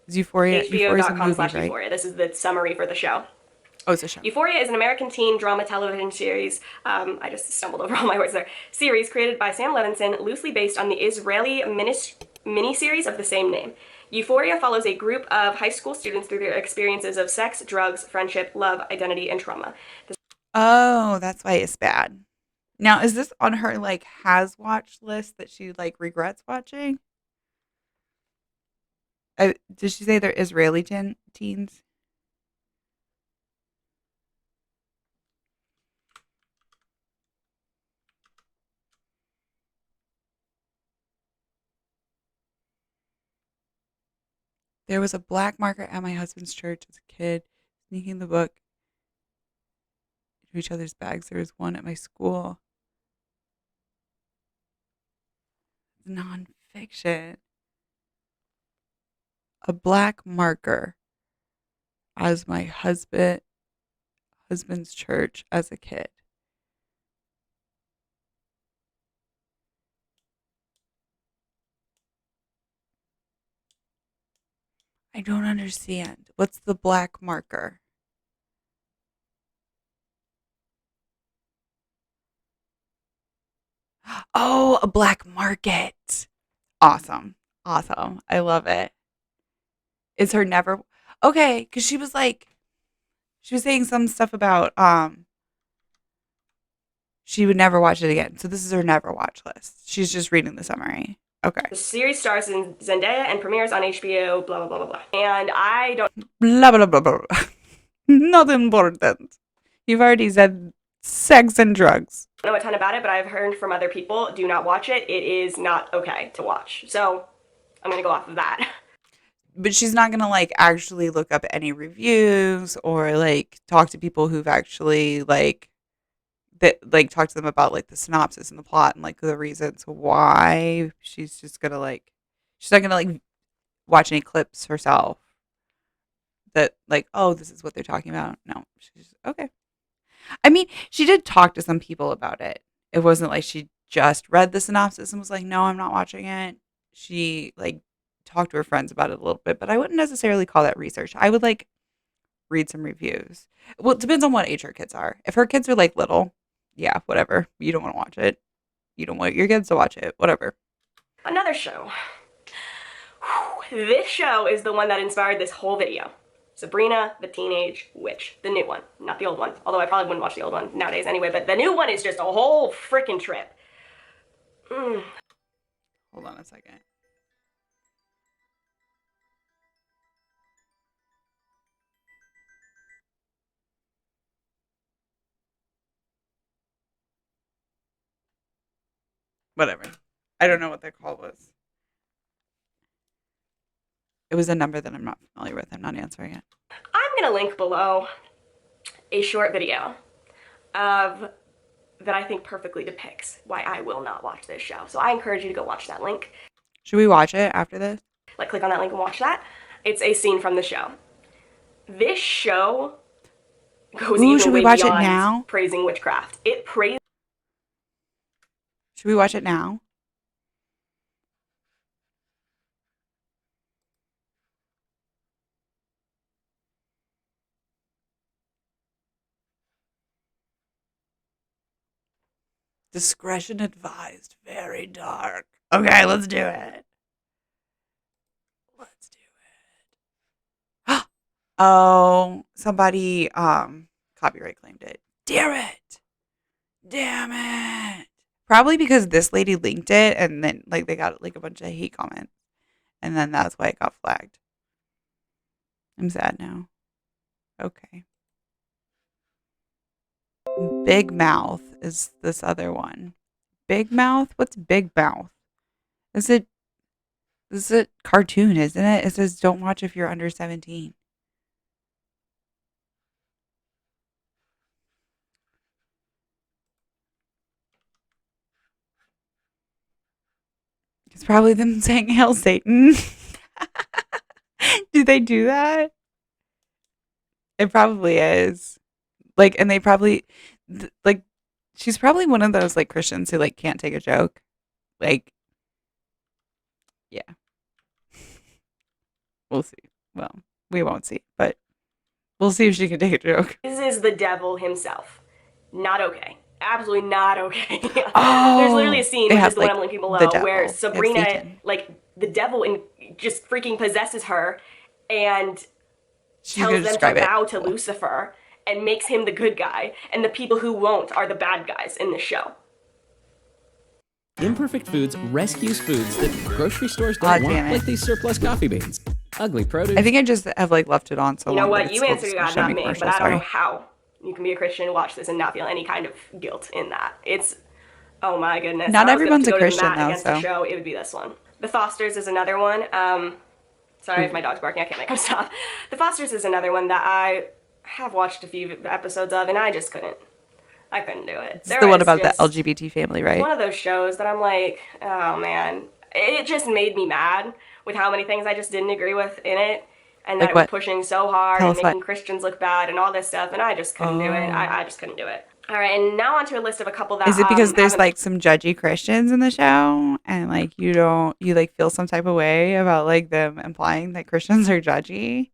Is Euphoria is a hbo.com movie, slash right? euphoria. This is the summary for the show. Oh, it's a show. Euphoria is an American teen drama television series. I just stumbled over all my words there. Series created by Sam Levinson, loosely based on the Israeli miniseries of the same name. Euphoria follows a group of high school students through their experiences of sex, drugs, friendship, love, identity, and trauma. Oh, that's why it's bad. Now, is this on her like has watched list that she like regrets watching? Did she say they're Israeli teens? There was a black marker at my husband's church as a kid, sneaking the book into each other's bags. There was one at my school. Nonfiction. A black marker as my husband's church as a kid. I don't understand. What's the black marker? Oh, a black market. Awesome. Awesome. I love it. Is her never okay? Because she was saying some stuff about she would never watch it again. So this is her never watch list. She's just reading the summary. Okay. The series stars in Zendaya and premieres on HBO, blah, blah, blah, blah, blah. And I don't Blah blah blah blah. Not important. You've already said sex and drugs. know a ton about it, but I've heard from other people, do not watch it. It is not okay to watch. So I'm going to go off of that. But she's not gonna like actually look up any reviews or like talk to people who've actually talk to them about like the synopsis and the plot and like the reasons why. She's not gonna like watch any clips herself that like, oh, this is what they're talking about. No, she's just, okay. I mean, she did talk to some people about it. It wasn't like she just read the synopsis and was like, no, I'm not watching it. She like talked to her friends about it a little bit, but I wouldn't necessarily call that research. I would like read some reviews. Well, it depends on what age her kids are. If her kids are like little, yeah, whatever. You don't want to watch it. You don't want your kids to watch it. Whatever. Another show. This show is the one that inspired this whole video. Sabrina the Teenage Witch. The new one, not the old one. Although I probably wouldn't watch the old one nowadays anyway, but the new one is just a whole freaking trip. Hold on a second. Whatever. I don't know what that call was. It was a number that I'm not familiar with. I'm not answering it. I'm gonna link below a short video of that I think perfectly depicts why I will not watch this show. So I encourage you to go watch that link. Should we watch it after this? Like click on that link and watch that. It's a scene from the show. This show goes Ooh, even should we way watch it beyond now? praising witchcraft. It praises Should we watch it now? Discretion advised. Very dark. Okay, let's do it. Let's do it. Oh, somebody copyright claimed it. Damn it. Damn it. Probably because this lady linked it and then like they got like a bunch of hate comments. And then that's why it got flagged. I'm sad now. Okay. Big Mouth is this other one. Big Mouth? What's Big Mouth? Is it cartoon, isn't it? It says don't watch if you're under 17. It's probably them saying Hail Satan. Do they do that? It probably is. Like, and they probably, like, she's probably one of those, like, Christians who, like, can't take a joke. Like, yeah. We'll see. Well, we won't see, but we'll see if she can take a joke. the devil himself. Not okay. Absolutely not okay. Oh, there's literally a scene, it which has, is the like, one I'm linking the below, devil. where It's Sabrina, Satan. like, the devil just freaking possesses her and She's gonna tells them to describe it. bow to Lucifer and makes him the good guy, and the people who won't are the bad guys in the show. Imperfect Foods rescues foods that grocery stores don't damn want, it. like these surplus coffee beans. Ugly produce. I think I just have, like, left it on so You long. know that what? it's You still answer just your gonna God, show not me me, commercials. but I don't know Sorry. how you can be a Christian, watch this, and not feel any kind of guilt in that. It's, oh my goodness. Not If I was everyone's to a go to the Christian, mat though, against so. a show, it would be this one. The Fosters is another one. Sorry if my dog's barking, I can't make him stop. The Fosters is another one that I have watched a few episodes of, and I just couldn't. I couldn't do it. It's the one about the LGBT family, right? One of those shows that I'm like, oh man. It just made me mad with how many things I just didn't agree with in it. And that Like it was what? pushing so hard Tell and us making what. Christians look bad and all this stuff, and I just couldn't do it. I just couldn't do it. All right, and now onto a list of a couple that Is it because there's haven't- like some judgy Christians in the show and like you like feel some type of way about like them implying that Christians are judgy?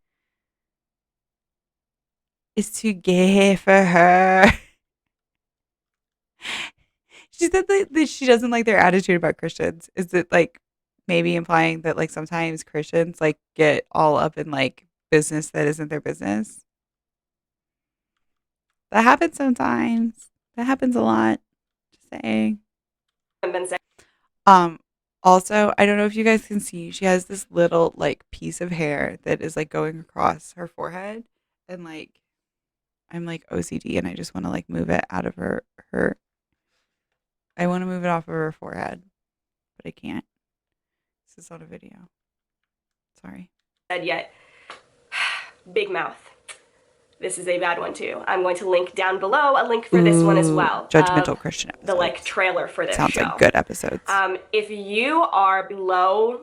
It's too gay for her. She said that she doesn't like their attitude about Christians. Is it like maybe implying that like sometimes Christians like get all up in like business that isn't their business? That happens sometimes. That happens a lot. Just saying. been saying. Also, I don't know if you guys can see, she has this little like piece of hair that is like going across her forehead, and like I'm like OCD and I just want to like move it out of her I want to move it off of her forehead, but I can't. This is on a video. Sorry. Said yet. Big Mouth. This is a bad one too. I'm going to link down below a link for this one as well. Judgmental Christian episodes. The like trailer for this Sounds show. like good episodes. If you are below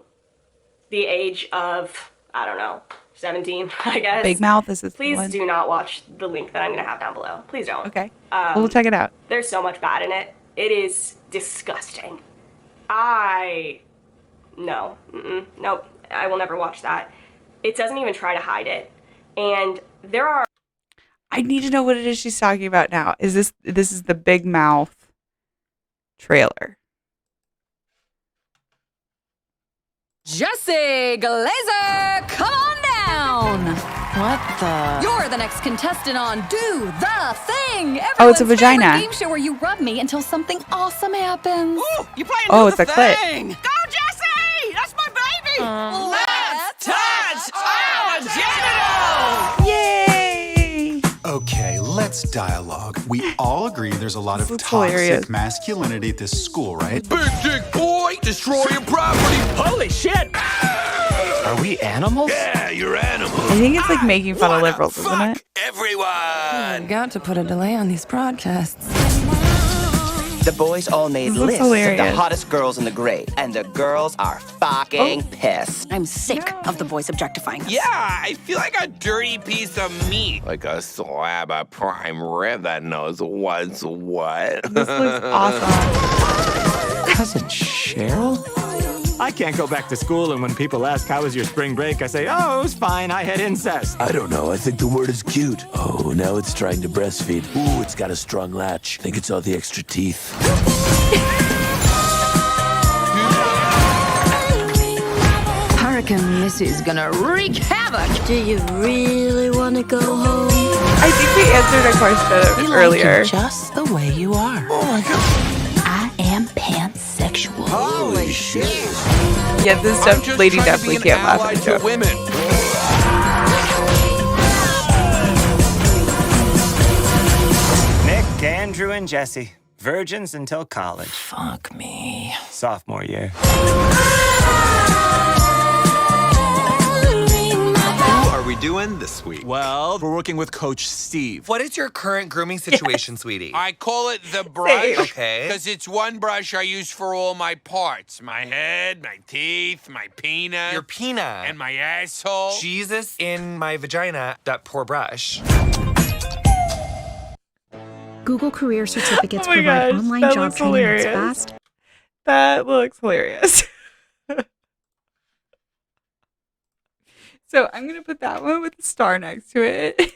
the age of, I don't know, 17, I guess. Big Mouth is this Please one. do not watch the link that I'm going to have down below. Please don't. Okay. We'll check it out. There's so much bad in it. It is disgusting. No. Nope. I will never watch that. It doesn't even try to hide it. And there are... I need to know what it is she's talking about now. This is the Big Mouth trailer. Jesse Glazer, come on down! What the? You're the next contestant on Do the Thing! Oh, it's a Everyone's vagina. favorite game show where you rub me until something awesome happens. Ooh, you playing Oh, Do it's the a clit. Thing. Go, Jesse! That's my baby! Let's touch our genitals! Yay! Okay, let's dialogue. We all agree there's a lot of This is toxic hilarious. masculinity at this school, right? Big dick boy, destroying property. Holy shit! Are we animals? Yeah, you're animals. I think it's like making fun of liberals, isn't it? Everyone. I've got to put a delay on these broadcasts. The boys all made This looks lists of the hilarious. hottest girls in the grade, and the girls are fucking pissed. I'm sick of the boys objectifying us. Yeah, I feel like a dirty piece of meat. Like a slab of prime rib that knows what's what. This looks awesome. Cousin Cheryl? I can't go back to school, and when people ask, how was your spring break, I say, oh, it was fine, I had incest. I don't know, I think the word is cute. Oh, now it's trying to breastfeed. Ooh, it's got a strong latch. Think it's all the extra teeth. Hurricane Missy's gonna wreak havoc. Do you really want to go home? I think we answered a question earlier. Like you just the way you are. Oh my god. I am pansexual. Holy shit. Yeah, this stuff, lady definitely can't laugh at the joke. Women. Nick, Andrew, and Jesse. Virgins until college. Fuck me. Sophomore year. What are we doing this week? Well, we're working with Coach Steve. What is your current grooming situation, sweetie? I call it the brush. Okay. Because it's one brush I use for all my parts. My head, my teeth, my peanut. Your peanut. And my asshole. Jesus in my vagina. That poor brush. Google Career Certificates Oh my provide gosh, online that job looks training that's hilarious. fast. That looks hilarious. So I'm going to put that one with a star next to it.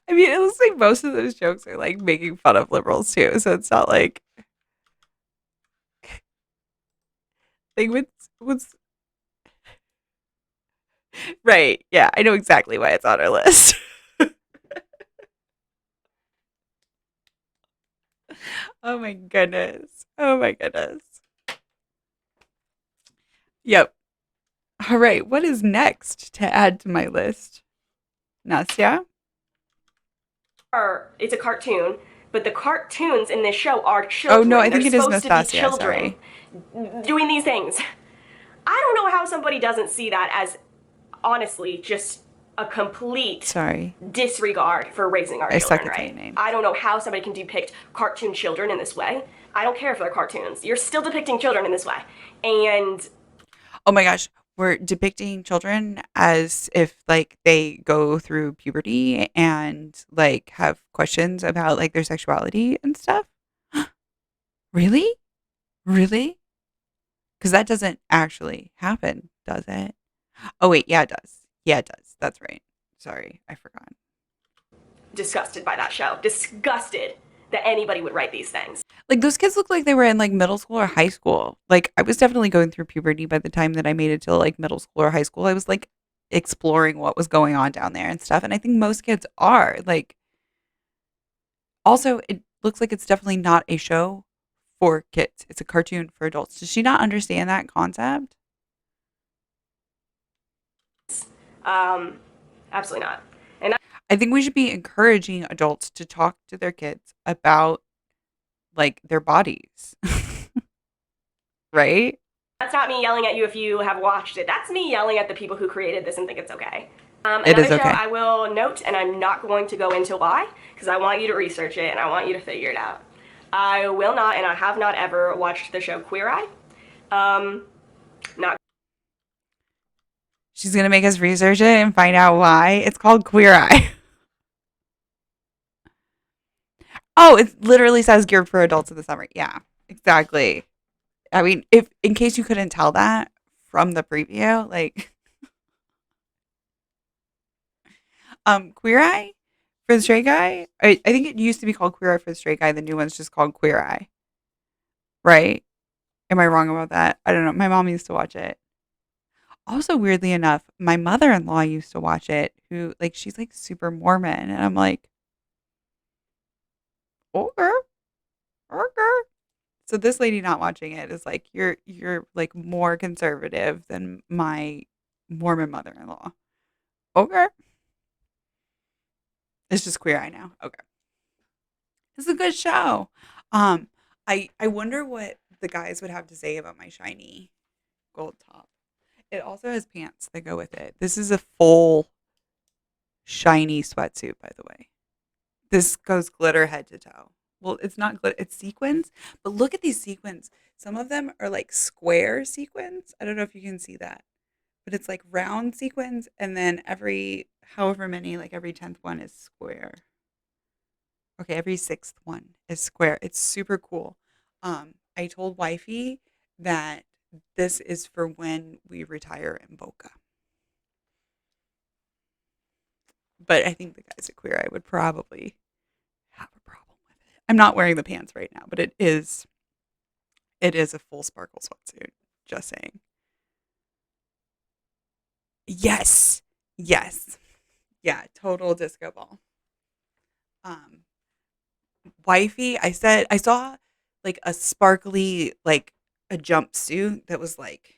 I mean, it looks like most of those jokes are like making fun of liberals too. So it's not like what's right. Yeah, I know exactly why it's on our list. Oh my goodness. Oh my goodness. Yep. All right. What is next to add to my list? Nastasia? It's a cartoon, but the cartoons in this show are children. Oh, no, I They're think it is supposed to be Nastasia, children doing these things. I don't know how somebody doesn't see that as, honestly, just a complete disregard for raising our children, right? I don't know how somebody can depict cartoon children in this way. I don't care if they're cartoons. You're still depicting children in this way. And oh my gosh, we're depicting children as if like they go through puberty and like have questions about like their sexuality and stuff. Really? Really? Because that doesn't actually happen, does it? Oh wait, yeah, it does. Yeah, it does. That's right. Sorry, I forgot. disgusted by that show. Disgusted that anybody would write these things. Like those kids look like they were in like middle school or high school. Like I was definitely going through puberty by the time that I made it to like middle school or high school. I was like exploring what was going on down there and stuff. And I think most kids are like, also it looks like it's definitely not a show for kids. It's a cartoon for adults. Does she not understand that concept? Absolutely not. And I think we should be encouraging adults to talk to their kids about like their bodies. Right? that's not me yelling at you if you have watched it. That's me yelling at the people who created this and think it's okay. It is Another show okay. I will note, and I'm not going to go into why, because I want you to research it and I want you to figure it out. I will not, and I have not ever watched the show Queer Eye. Not. She's going to make us research it and find out why. It's called Queer Eye. Oh, it literally says geared for adults in the summer. Yeah, exactly. I mean, if in case you couldn't tell that from the preview, like Queer Eye for the Straight Guy. I think it used to be called Queer Eye for the Straight Guy. The new one's just called Queer Eye. Right? Am I wrong about that? I don't know. My mom used to watch it. Also, weirdly enough, my mother-in-law used to watch it, who like she's like super Mormon, and I'm like, okay. So this lady not watching it is like, you're like more conservative than my Mormon mother-in-law. Okay. It's just Queer Eye now. Okay. It's a good show. I wonder what the guys would have to say about my shiny gold top. It also has pants that go with it. This is a full shiny sweatsuit, by the way. This goes glitter head to toe. Well, it's not glitter, it's sequins. But look at these sequins. Some of them are like square sequins. I don't know if you can see that, but it's like round sequins, and then every however many, like every 10th one is square. Okay, every sixth one is square. It's super cool. I told wifey that this is for when we retire in Boca. But I think the guys at Queer Eye would probably have a problem with it. I'm not wearing the pants right now, but it is a full sparkle sweatsuit. Just saying. Yes. Yes. Yeah, total disco ball. Um, Wifey, I saw like a sparkly like a jumpsuit that was like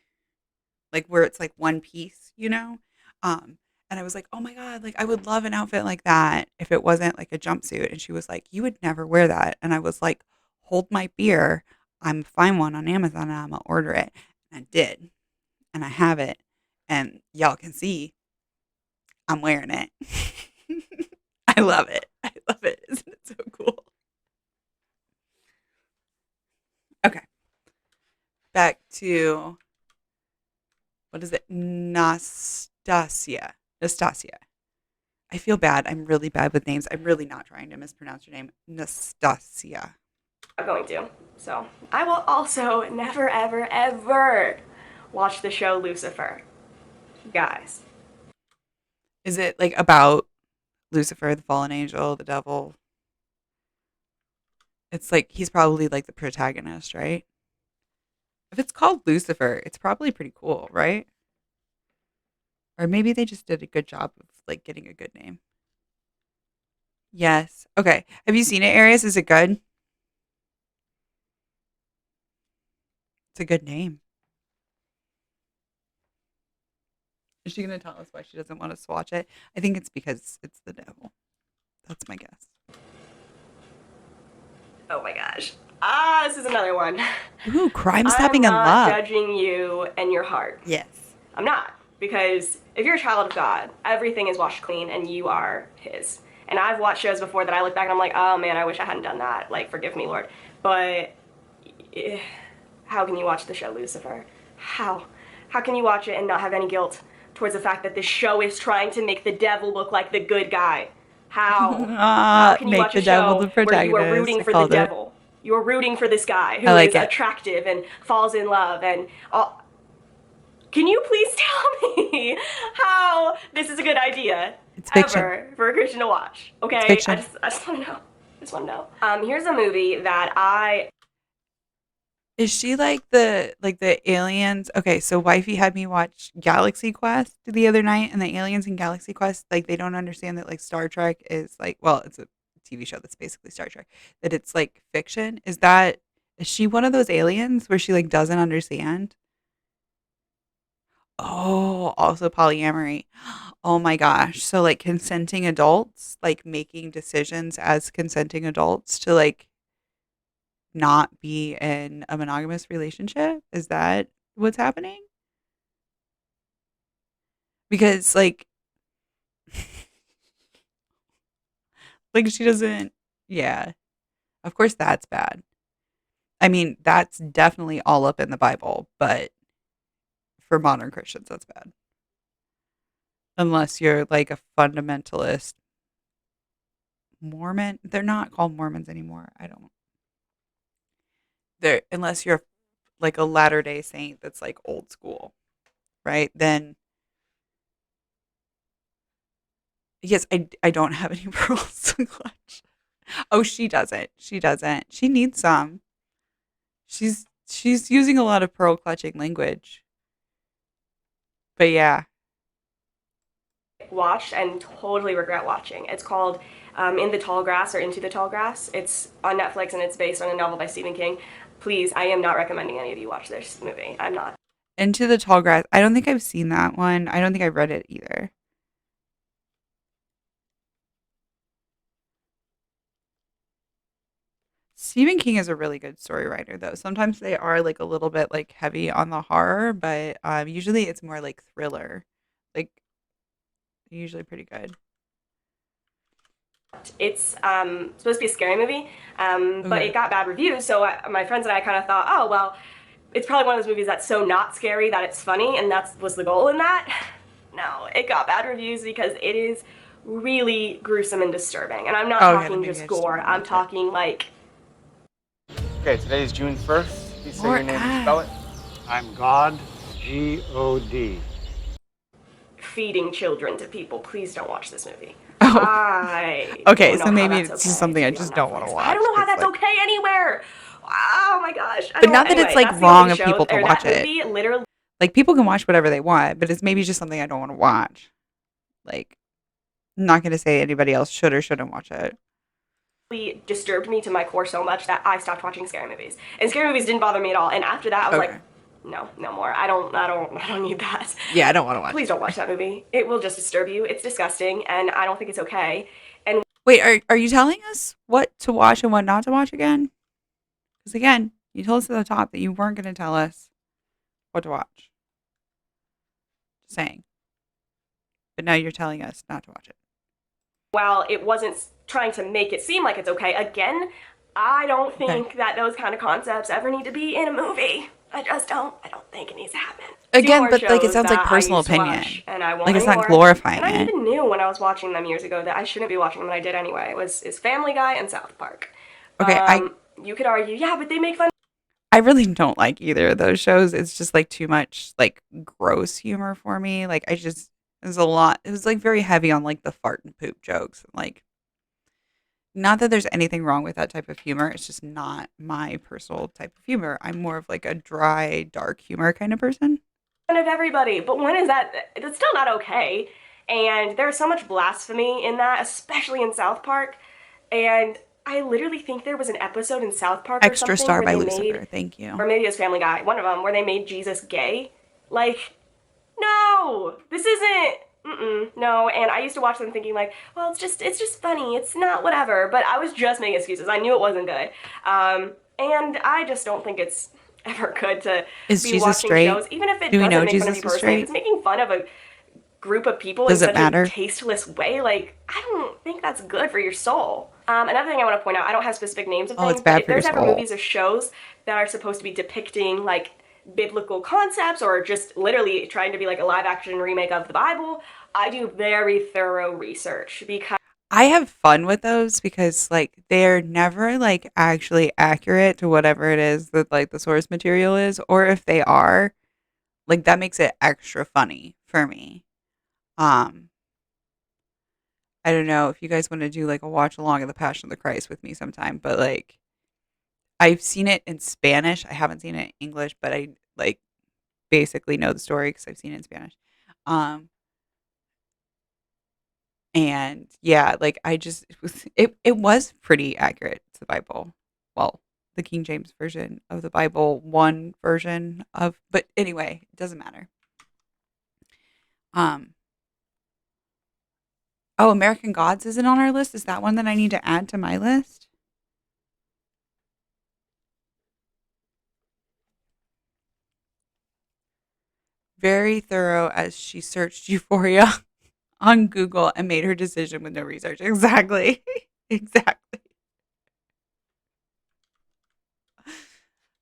where it's like one piece, you know? And I was like, "Oh my God, like I would love an outfit like that if it wasn't like a jumpsuit." And she was like, "You would never wear that." And I was like, "Hold my beer. I'm find one on Amazon and I'm gonna order it." And I did. And I have it. And y'all can see I'm wearing it. I love it. I love it. Isn't it so cool? Okay. Back to what is it? Nastasia. Nastasia. I feel bad. I'm really bad with names. I'm really not trying to mispronounce your name. Nastasia. I'm going to. So I will also never, ever, ever watch the show Lucifer. Guys. Is it like about Lucifer, the fallen angel, the devil? It's like he's probably like the protagonist, right? If it's called Lucifer, it's probably pretty cool, right? Or maybe they just did a good job of like getting a good name. Yes. Okay. Have you seen it, Arius? Is it good? It's a good name. Is she going to tell us why she doesn't want us to watch it? I think it's because it's the devil. That's my guess. Oh my gosh. This is another one. Ooh, crime stopping and I'm love. not judging you and your heart. Yes. I'm not. Because if you're a child of God, everything is washed clean and you are His. And I've watched shows before that I look back and I'm like, oh man, I wish I hadn't done that. Like, forgive me, Lord. But how can you watch the show Lucifer? How? How can you watch it and not have any guilt towards the fact that this show is trying to make the devil look like the good guy? How? How can you Make watch the a devil show the where you are protagonist. rooting I for the called it. devil? You're rooting for this guy who I like is it. attractive and falls in love and all. Can you please tell me how this is a good idea It's fiction. ever for a Christian to watch? Okay, It's fiction. I just want to know. I just want to know. Here's a movie that I. Is she like the aliens? Okay, so wifey had me watch Galaxy Quest the other night, and the aliens in Galaxy Quest, like they don't understand that like Star Trek is like, well, it's a TV show that's basically Star Trek, that it's like fiction. Is she one of those aliens where she like doesn't understand? Oh, also polyamory. Oh my gosh. So like consenting adults, like making decisions as consenting adults to like not be in a monogamous relationship? Is that what's happening? Because like she doesn't, yeah. Of course that's bad. I mean, that's definitely all up in the Bible, but for modern Christians that's bad. Unless you're like a fundamentalist Mormon. They're not called Mormons anymore. I don't. They're unless you're like a Latter-day Saint that's like old school, right? Then yes, I don't have any pearls to clutch. Oh, she doesn't. She doesn't. She needs some. She's using a lot of pearl clutching language. But yeah. Watched and totally regret watching. It's called In the Tall Grass or Into the Tall Grass. It's on Netflix and it's based on a novel by Stephen King. Please, I am not recommending any of you watch this movie. I'm not. Into the Tall Grass. I don't think I've seen that one. I don't think I've read it either. Stephen King is a really good story writer, though. Sometimes they are like a little bit like heavy on the horror, but usually it's more like thriller. Like usually pretty good. It's supposed to be a scary movie, but Okay. it got bad reviews. So my friends and I kind of thought, oh well, it's probably one of those movies that's so not scary that it's funny, and that was the goal in that. No, it got bad reviews because it is really gruesome and disturbing. And I'm not Okay, then talking maybe just I just gore. don't I'm watch it. talking like Okay, today is June 1st. Please say Or your name and spell it. I'm God, G-O-D. feeding children to people. Please don't watch this movie. Oh. I Okay, don't know so how maybe that's it's okay just something I to be on just don't want to Netflix. watch. I don't know how 'cause, that's like, okay anywhere. Oh my gosh. I but don't not know. that it's Anyway, like that's the wrong only of show, people to or watch that it. movie literally Like people can watch whatever they want, but it's maybe just something I don't want to watch. Like, I'm not going to say anybody else should or shouldn't watch it. disturbed me to my core so much that I stopped watching scary movies. And scary movies didn't bother me at all. And after that, I was Okay. like, no, no more. I don't need that. Yeah, I don't want to watch Please it. don't watch that movie. It will just disturb you. It's disgusting, and I don't think it's okay. And Wait, are you telling us what to watch and what not to watch again? Because again, you told us at the top that you weren't going to tell us what to watch. Just saying. But now you're telling us not to watch it. while it wasn't trying to make it seem like it's okay, again, I don't think that those kind of concepts ever need to be in a movie. I just don't. I don't think it needs to happen. Again, More but like it shows sounds like that I personal used to opinion. watch, and I won't Like it's not anymore. glorifying And I it. even knew when I was watching them years ago that I shouldn't be watching them, and I did anyway. It was Family Guy and South Park. Okay, You could argue, yeah, but they make fun. I really don't like either of those shows. It's just like too much like gross humor for me. Like I just there's a lot. It was like very heavy on like the fart and poop jokes. Like not that there's anything wrong with that type of humor. It's just not my personal type of humor. I'm more of like a dry, dark humor kind of person. Of everybody, but when is that? It's still not okay. And there's so much blasphemy in that, especially in South Park. And I literally think there was an episode in South Park or Extra something Star where by they Lucifer. made, Thank you. or maybe it was Family Guy, one of them, where they made Jesus gay. Like, no, this isn't. No, and I used to watch them thinking like, well, it's just funny. It's not whatever. But I was just making excuses. I knew it wasn't good. And I just don't think it's ever good to Is be Jesus watching straight? shows, even if it Do we doesn't know make fun of Jesus you is personally. If straight? it's making fun of a group of people Does in it such matter? a tasteless way, like I don't think that's good for your soul. Another thing I want to point out, I don't have specific names of Oh, things, it's bad but if for your there's ever soul. movies or shows that are supposed to be depicting like biblical concepts or just literally trying to be like a live action remake of the Bible, I do very thorough research because I have fun with those because like they're never like actually accurate to whatever it is that like the source material is, or if they are, like that makes it extra funny for me. Um, I don't know if you guys want to do like a watch along of the Passion of the Christ with me sometime, but like I've seen it in Spanish. I haven't seen it in English, but I like basically know the story because I've seen it in Spanish. Um, and yeah, like I just it was pretty accurate to the Bible. Well, the King James version of the Bible, one version of, but anyway, it doesn't matter. Um, oh, American Gods isn't on our list. Is that one that I need to add to my list? Very thorough as she searched Euphoria on Google and made her decision with no research. Exactly. Exactly.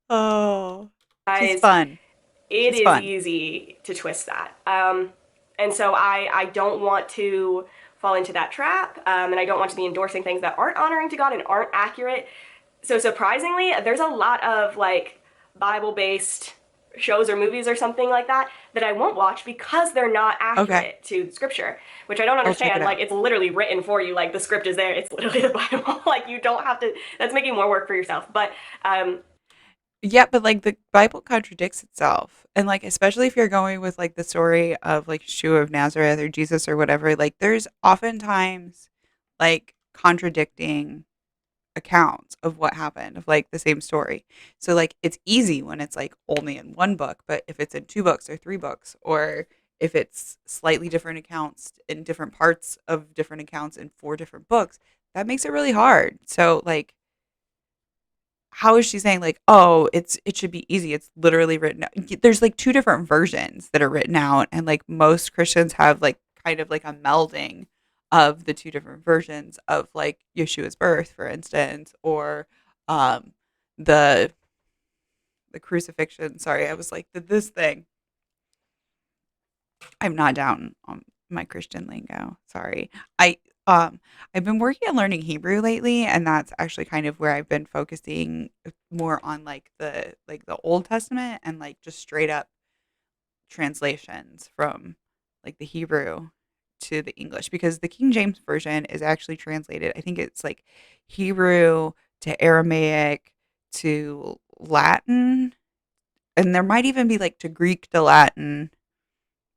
Oh, she's guys, fun. it She's is fun. easy to twist that. And so I don't want to fall into that trap, and I don't want to be endorsing things that aren't honoring to God and aren't accurate. So surprisingly, there's a lot of like Bible-based shows or movies or something like that that I won't watch because they're not accurate to scripture, which I don't check understand. it Like out. it's literally written for you, like the script is there, it's literally the Bible. Like you don't have to, that's making more work for yourself. But Yeah, but like the Bible contradicts itself. And like especially if you're going with like the story of like Yeshua of Nazareth or Jesus or whatever, like there's oftentimes like contradicting accounts of what happened of like the same story. So like it's easy when it's like only in one book, but if it's in two books or three books, or if it's slightly different accounts in different parts of different accounts in four different books, that makes it really hard. So like how is she saying like, oh, it should be easy? It's literally written out. There's like two different versions that are written out, and like most Christians have like kind of like a melding of the two different versions of like Yeshua's birth, for instance, or um, the crucifixion. Sorry, I was like this thing. I'm not down on my Christian lingo. Sorry. Um I've been working on learning Hebrew lately, and that's actually kind of where I've been focusing more on like the Old Testament and like just straight up translations from like the Hebrew to the English, because the King James version is actually translated. I think it's like Hebrew to Aramaic to Latin, and there might even be like to Greek to Latin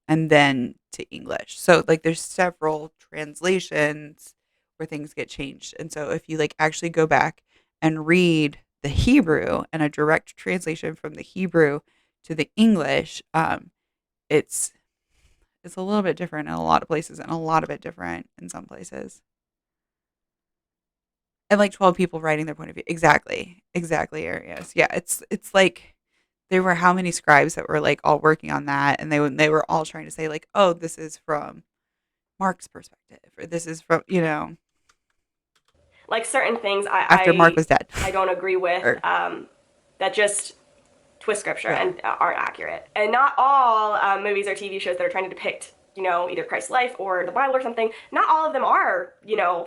and then to English. So like there's several translations where things get changed. And so if you like actually go back and read the Hebrew and a direct translation from the Hebrew to the English, it's a little bit different in a lot of places and a lot of it different in some places. And like 12 people writing their point of view. Exactly. Exactly, Arias. Yeah, it's like there were how many scribes that were like all working on that, and they were all trying to say like, oh, this is from Mark's perspective, or this is from, Like certain things after Mark was dead. I don't agree with, Or- that just twist scripture Yeah. and aren't accurate. And not all movies or TV shows that are trying to depict, either Christ's life or the Bible or something, not all of them are,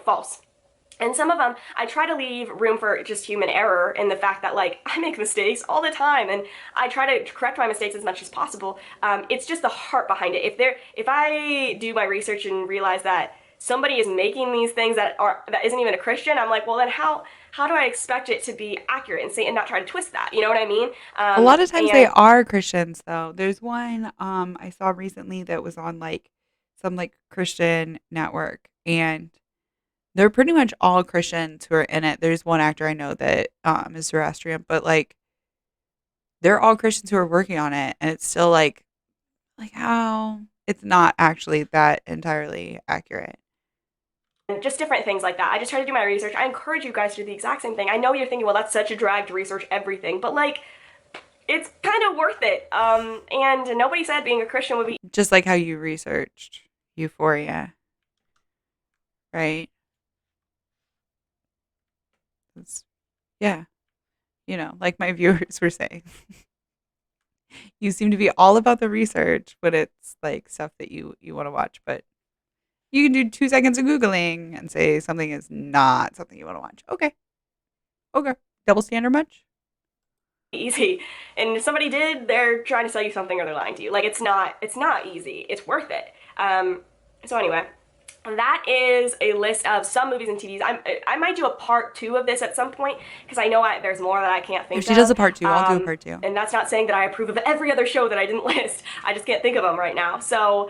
false. And some of them, I try to leave room for just human error in the fact that, like, I make mistakes all the time, and I try to correct my mistakes as much as possible. It's just the heart behind it. If I do my research and realize that somebody is making these things that isn't even a Christian, I'm like, well, then how do I expect it to be accurate and say and not try to twist that? You know what I mean? A lot of times they are Christians, though. There's one I saw recently that was on like some like Christian network, and they're pretty much all Christians who are in it. There's one actor I know that is Zoroastrian, but like they're all Christians who are working on it, and it's still like how it's not actually that entirely accurate. And just different things like that. I just try to do my research. I encourage you guys to do the exact same thing. I know you're thinking, well, that's such a drag to research everything, but like, it's kind of worth it. And nobody said being a Christian would be Just like how you researched Euphoria, right? Yeah, like my viewers were saying. You seem to be all about the research when it's like stuff that you want to watch, but you can do 2 seconds of Googling and say something is not something you want to watch. Okay. Double standard much? easy. And if somebody did, they're trying to sell you something or they're lying to you. Like, it's not easy. It's worth it. So anyway, that is a list of some movies and TVs. I might do a part 2 of this at some point, because I know there's more that I can't think of. If she does a part 2, I'll do a part 2. And that's not saying that I approve of every other show that I didn't list. I just can't think of them right now. So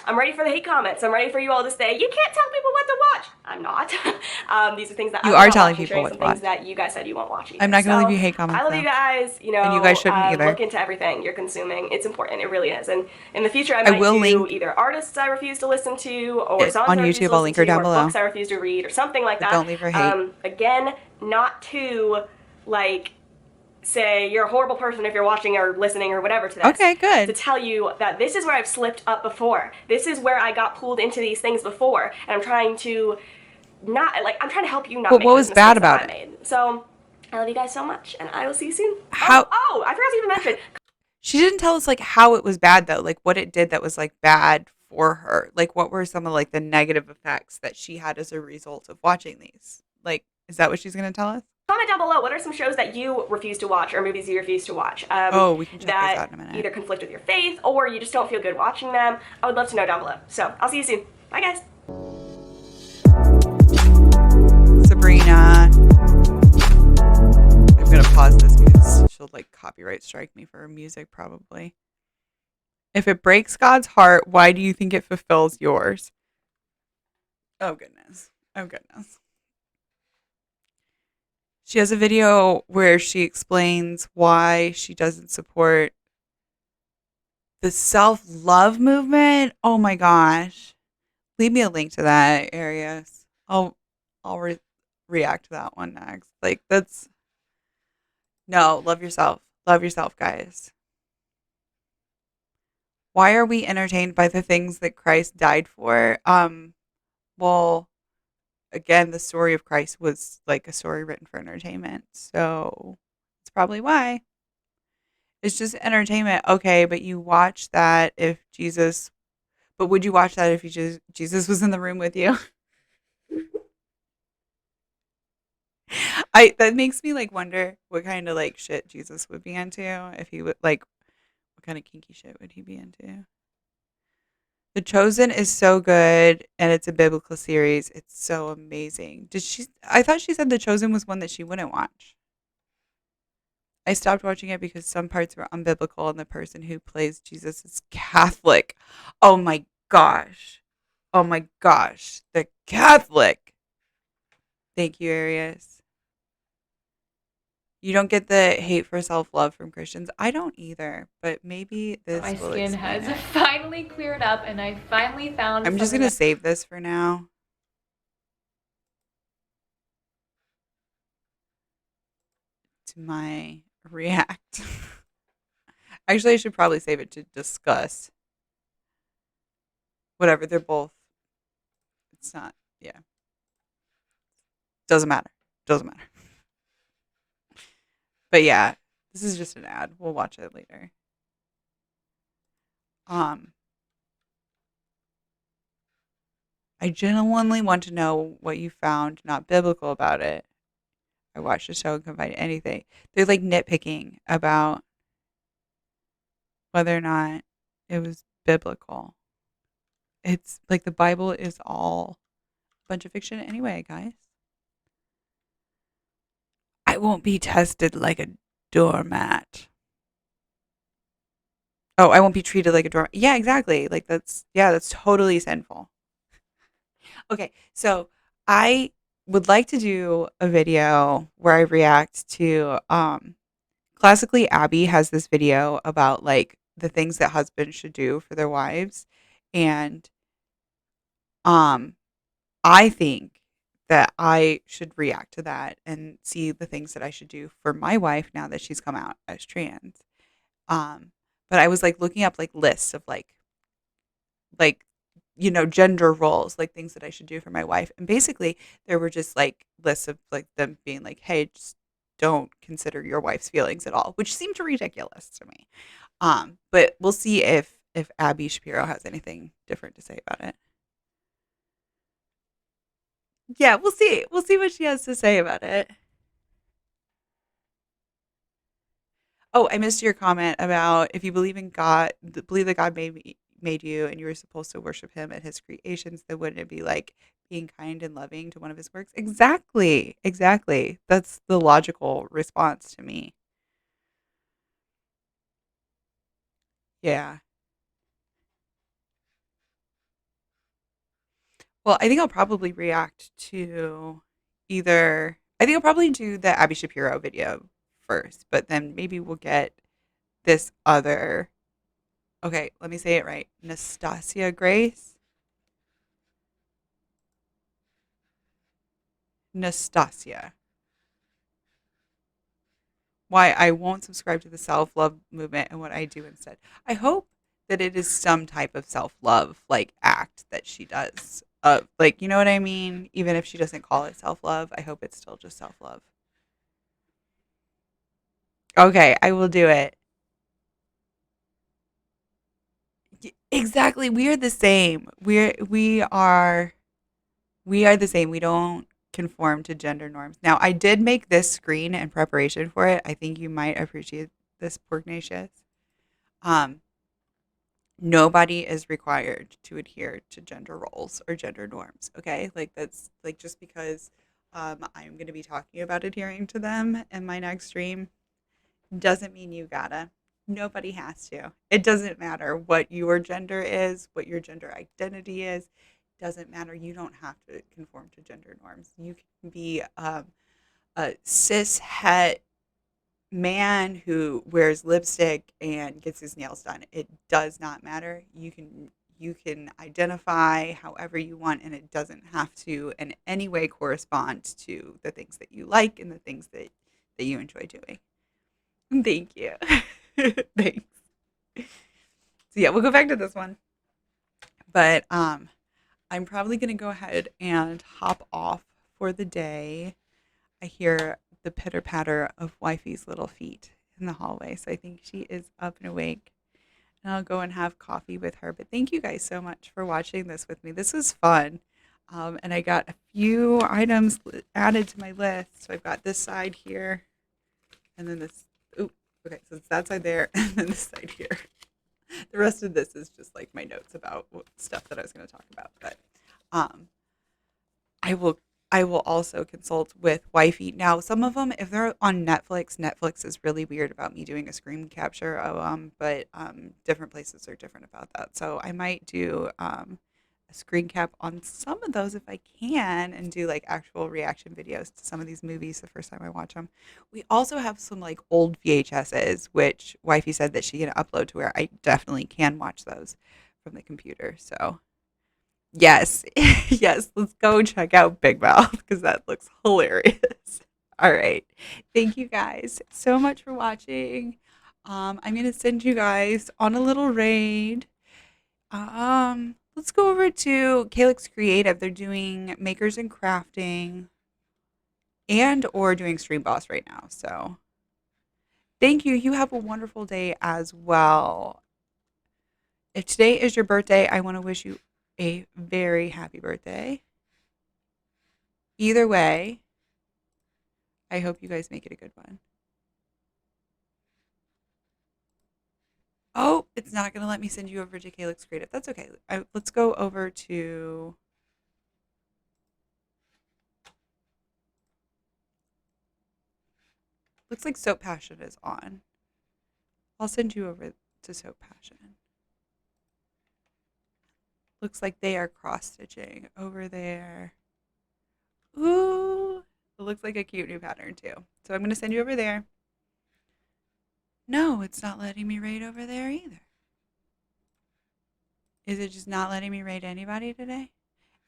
I'm ready for the hate comments. I'm ready for you all to say, you can't tell people what to watch. I'm not. These are things that You I'm are not telling watching, people what some to watch. things that you guys said you won't watch either. I'm not going to So, leave you hate comments, I love though. you guys. And you guys shouldn't either. Look into everything you're consuming. It's important. It really is. And in the future, I might will do link either artists I refuse to listen to, or it songs on I refuse YouTube. to I'll listen link her to, down or below. books I refuse to read, or something like But that. don't leave her hate. Again, not to like say you're a horrible person if you're watching or listening or whatever to this. Okay, good. To tell you that this is where I've slipped up before. This is where I got pulled into these things before, and I'm trying to I'm trying to help you not But make what those was bad mistakes that about I it? made. So I love you guys so much, and I will see you soon. How- Oh, I forgot to even mention. She didn't tell us like how it was bad though, like what it did that was like bad for her. Like what were some of like the negative effects that she had as a result of watching these? Like, is that what she's going to tell us? Comment down below, what are some shows that you refuse to watch or movies you refuse to watch? We can check that those out in a minute. either conflict with your faith or you just don't feel good watching them. I would love to know down below. So I'll see you soon. Bye, guys. Sabrina. I'm going to pause this because she'll like copyright strike me for her music probably. If it breaks God's heart, why do you think it fulfills yours? Oh, goodness. Oh, goodness. She has a video where she explains why she doesn't support the self-love movement. Oh my gosh. Leave me a link to that, Arias. I'll react to that one next. Like no, love yourself. Love yourself, guys. Why are we entertained by the things that Christ died for? Well, again, the story of Christ was like a story written for entertainment. So it's probably why. It's just entertainment. Okay, but you watch that if Jesus, but would you watch that if Jesus was in the room with you? That makes me like wonder what kind of like shit Jesus would be into if he would like what kind of kinky shit would he be into? The Chosen is so good and it's a biblical series. It's so amazing. I thought she said The Chosen was one that she wouldn't watch. I stopped watching it because some parts were unbiblical and the person who plays Jesus is Catholic. Oh my gosh. Oh my gosh. The Catholic. Thank you, Arius. You don't get the hate for self-love from Christians. I don't either, but maybe this My will skin explain has it. finally cleared up and I finally found I'm just something going to that save this for now. To my react. Actually, I should probably save it to discuss. Whatever, they're both. It's not, yeah. Doesn't matter. Doesn't matter. But yeah, this is just an ad. We'll watch it later. I genuinely want to know what you found not biblical about it. I watched the show and couldn't find anything. They're like nitpicking about whether or not it was biblical. It's like the Bible is all a bunch of fiction anyway, guys. I won't be tested like a doormat. Oh, I won't be treated like a doormat. Yeah, exactly. Like that's totally sinful. Okay, so I would like to do a video where I react to classically Abby has this video about like the things that husbands should do for their wives and um I think that I should react to that and see the things that I should do for my wife now that she's come out as trans. Um but I was like looking up like lists of like gender roles, like things that I should do for my wife. And basically, there were just like lists of like them being like, "Hey, just don't consider your wife's feelings at all," which seemed ridiculous to me. But we'll see if Abby Shapiro has anything different to say about it. Yeah, we'll see. We'll see what she has to say about it. Oh, I missed your comment about if you believe in God, believe that God made you, and you were supposed to worship Him and His creations. Then wouldn't it be like being kind and loving to one of His works? Exactly, exactly. That's the logical response to me. Yeah. Well, I think I'll probably react to either. I think I'll probably do the Abby Shapiro video first, but then maybe we'll get this other. Okay, let me say it right. Nastasia Grace. Nastasia. Why I won't subscribe to the self love movement and what I do instead. I hope that it is some type of self love like act that she does. Like you know what I mean? Even if she doesn't call it self love, I hope it's still just self love. Okay, I will do it. Exactly. We are the same. We are the same. We don't conform to gender norms. Now, I did make this screen in preparation for it. I think you might appreciate this, Pugnacious. Um, Nobody is required to adhere to gender roles or gender norms. Okay, like that's like just because I'm going to be talking about adhering to them in my next stream doesn't mean you gotta. Nobody has to. It doesn't matter what your gender is, what your gender identity is. Doesn't matter. You don't have to conform to gender norms. You can be a cis het man who wears lipstick and gets his nails done. It does not matter. You can identify however you want, and it doesn't have to in any way correspond to the things that you like and the things that you enjoy doing. Thank you. Thanks. So yeah, we'll go back to this one. But I'm probably going to go ahead and hop off for the day. I hear the pitter patter of wifey's little feet in the hallway. So I think she is up and awake. And I'll go and have coffee with her. But thank you guys so much for watching this with me. This was fun. And I got a few items added to my list. So I've got this side here. And then this. Ooh, okay. So it's that side there. And then this side here. The rest of this is just like my notes about stuff that I was going to talk about. But I will also consult with wifey. Now, some of them, if they're on Netflix is really weird about me doing a screen capture of them, but different places are different about that. So I might do a screen cap on some of those if I can and do like actual reaction videos to some of these movies the first time I watch them. We also have some like old VHSs, which wifey said that she can upload to where I definitely can watch those from the computer. So yes, yes, let's go check out Big Mouth because that looks hilarious. All right. Thank you guys so much for watching. I'm going to send you guys on a little raid. Let's go over to Calyx Creative. They're doing makers and crafting and or doing Stream Boss right now. So thank you. You have a wonderful day as well. If today is your birthday, I want to wish you a very happy birthday. Either way, I hope you guys make it a good one. Oh, it's not going to let me send you over to Calyx Creative. That's okay. Let's go over to... Looks like Soap Passion is on. I'll send you over to Soap Passion. Looks like they are cross-stitching over there. Ooh, it looks like a cute new pattern too. So I'm going to send you over there. No, it's not letting me raid over there either. Is it just not letting me raid anybody today?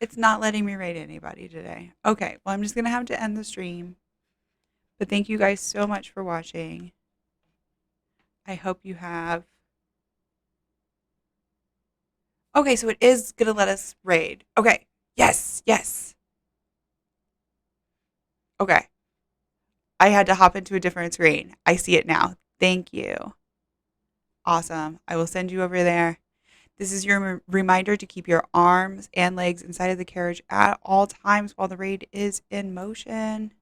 It's not letting me raid anybody today. Okay, well, I'm just going to have to end the stream. But thank you guys so much for watching. I hope you have... Okay, so it is going to let us raid. Okay, yes, yes. Okay. I had to hop into a different screen. I see it now. Thank you. Awesome. I will send you over there. This is your reminder to keep your arms and legs inside of the carriage at all times while the raid is in motion.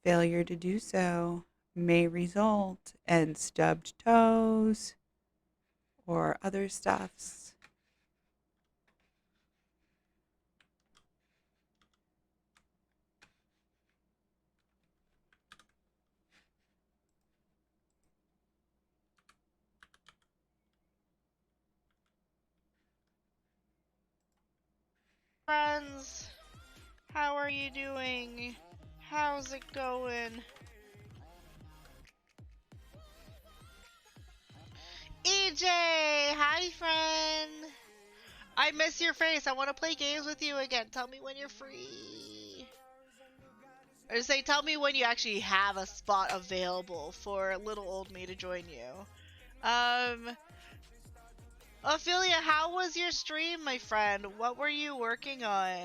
Failure to do so may result in stubbed toes or other stuffs. Friends, how are you doing? How's it going? EJ, hi friend. I miss your face. I want to play games with you again. Tell me when you're free. Or say, tell me when you actually have a spot available for little old me to join you. Ophelia, how was your stream, my friend? What were you working on?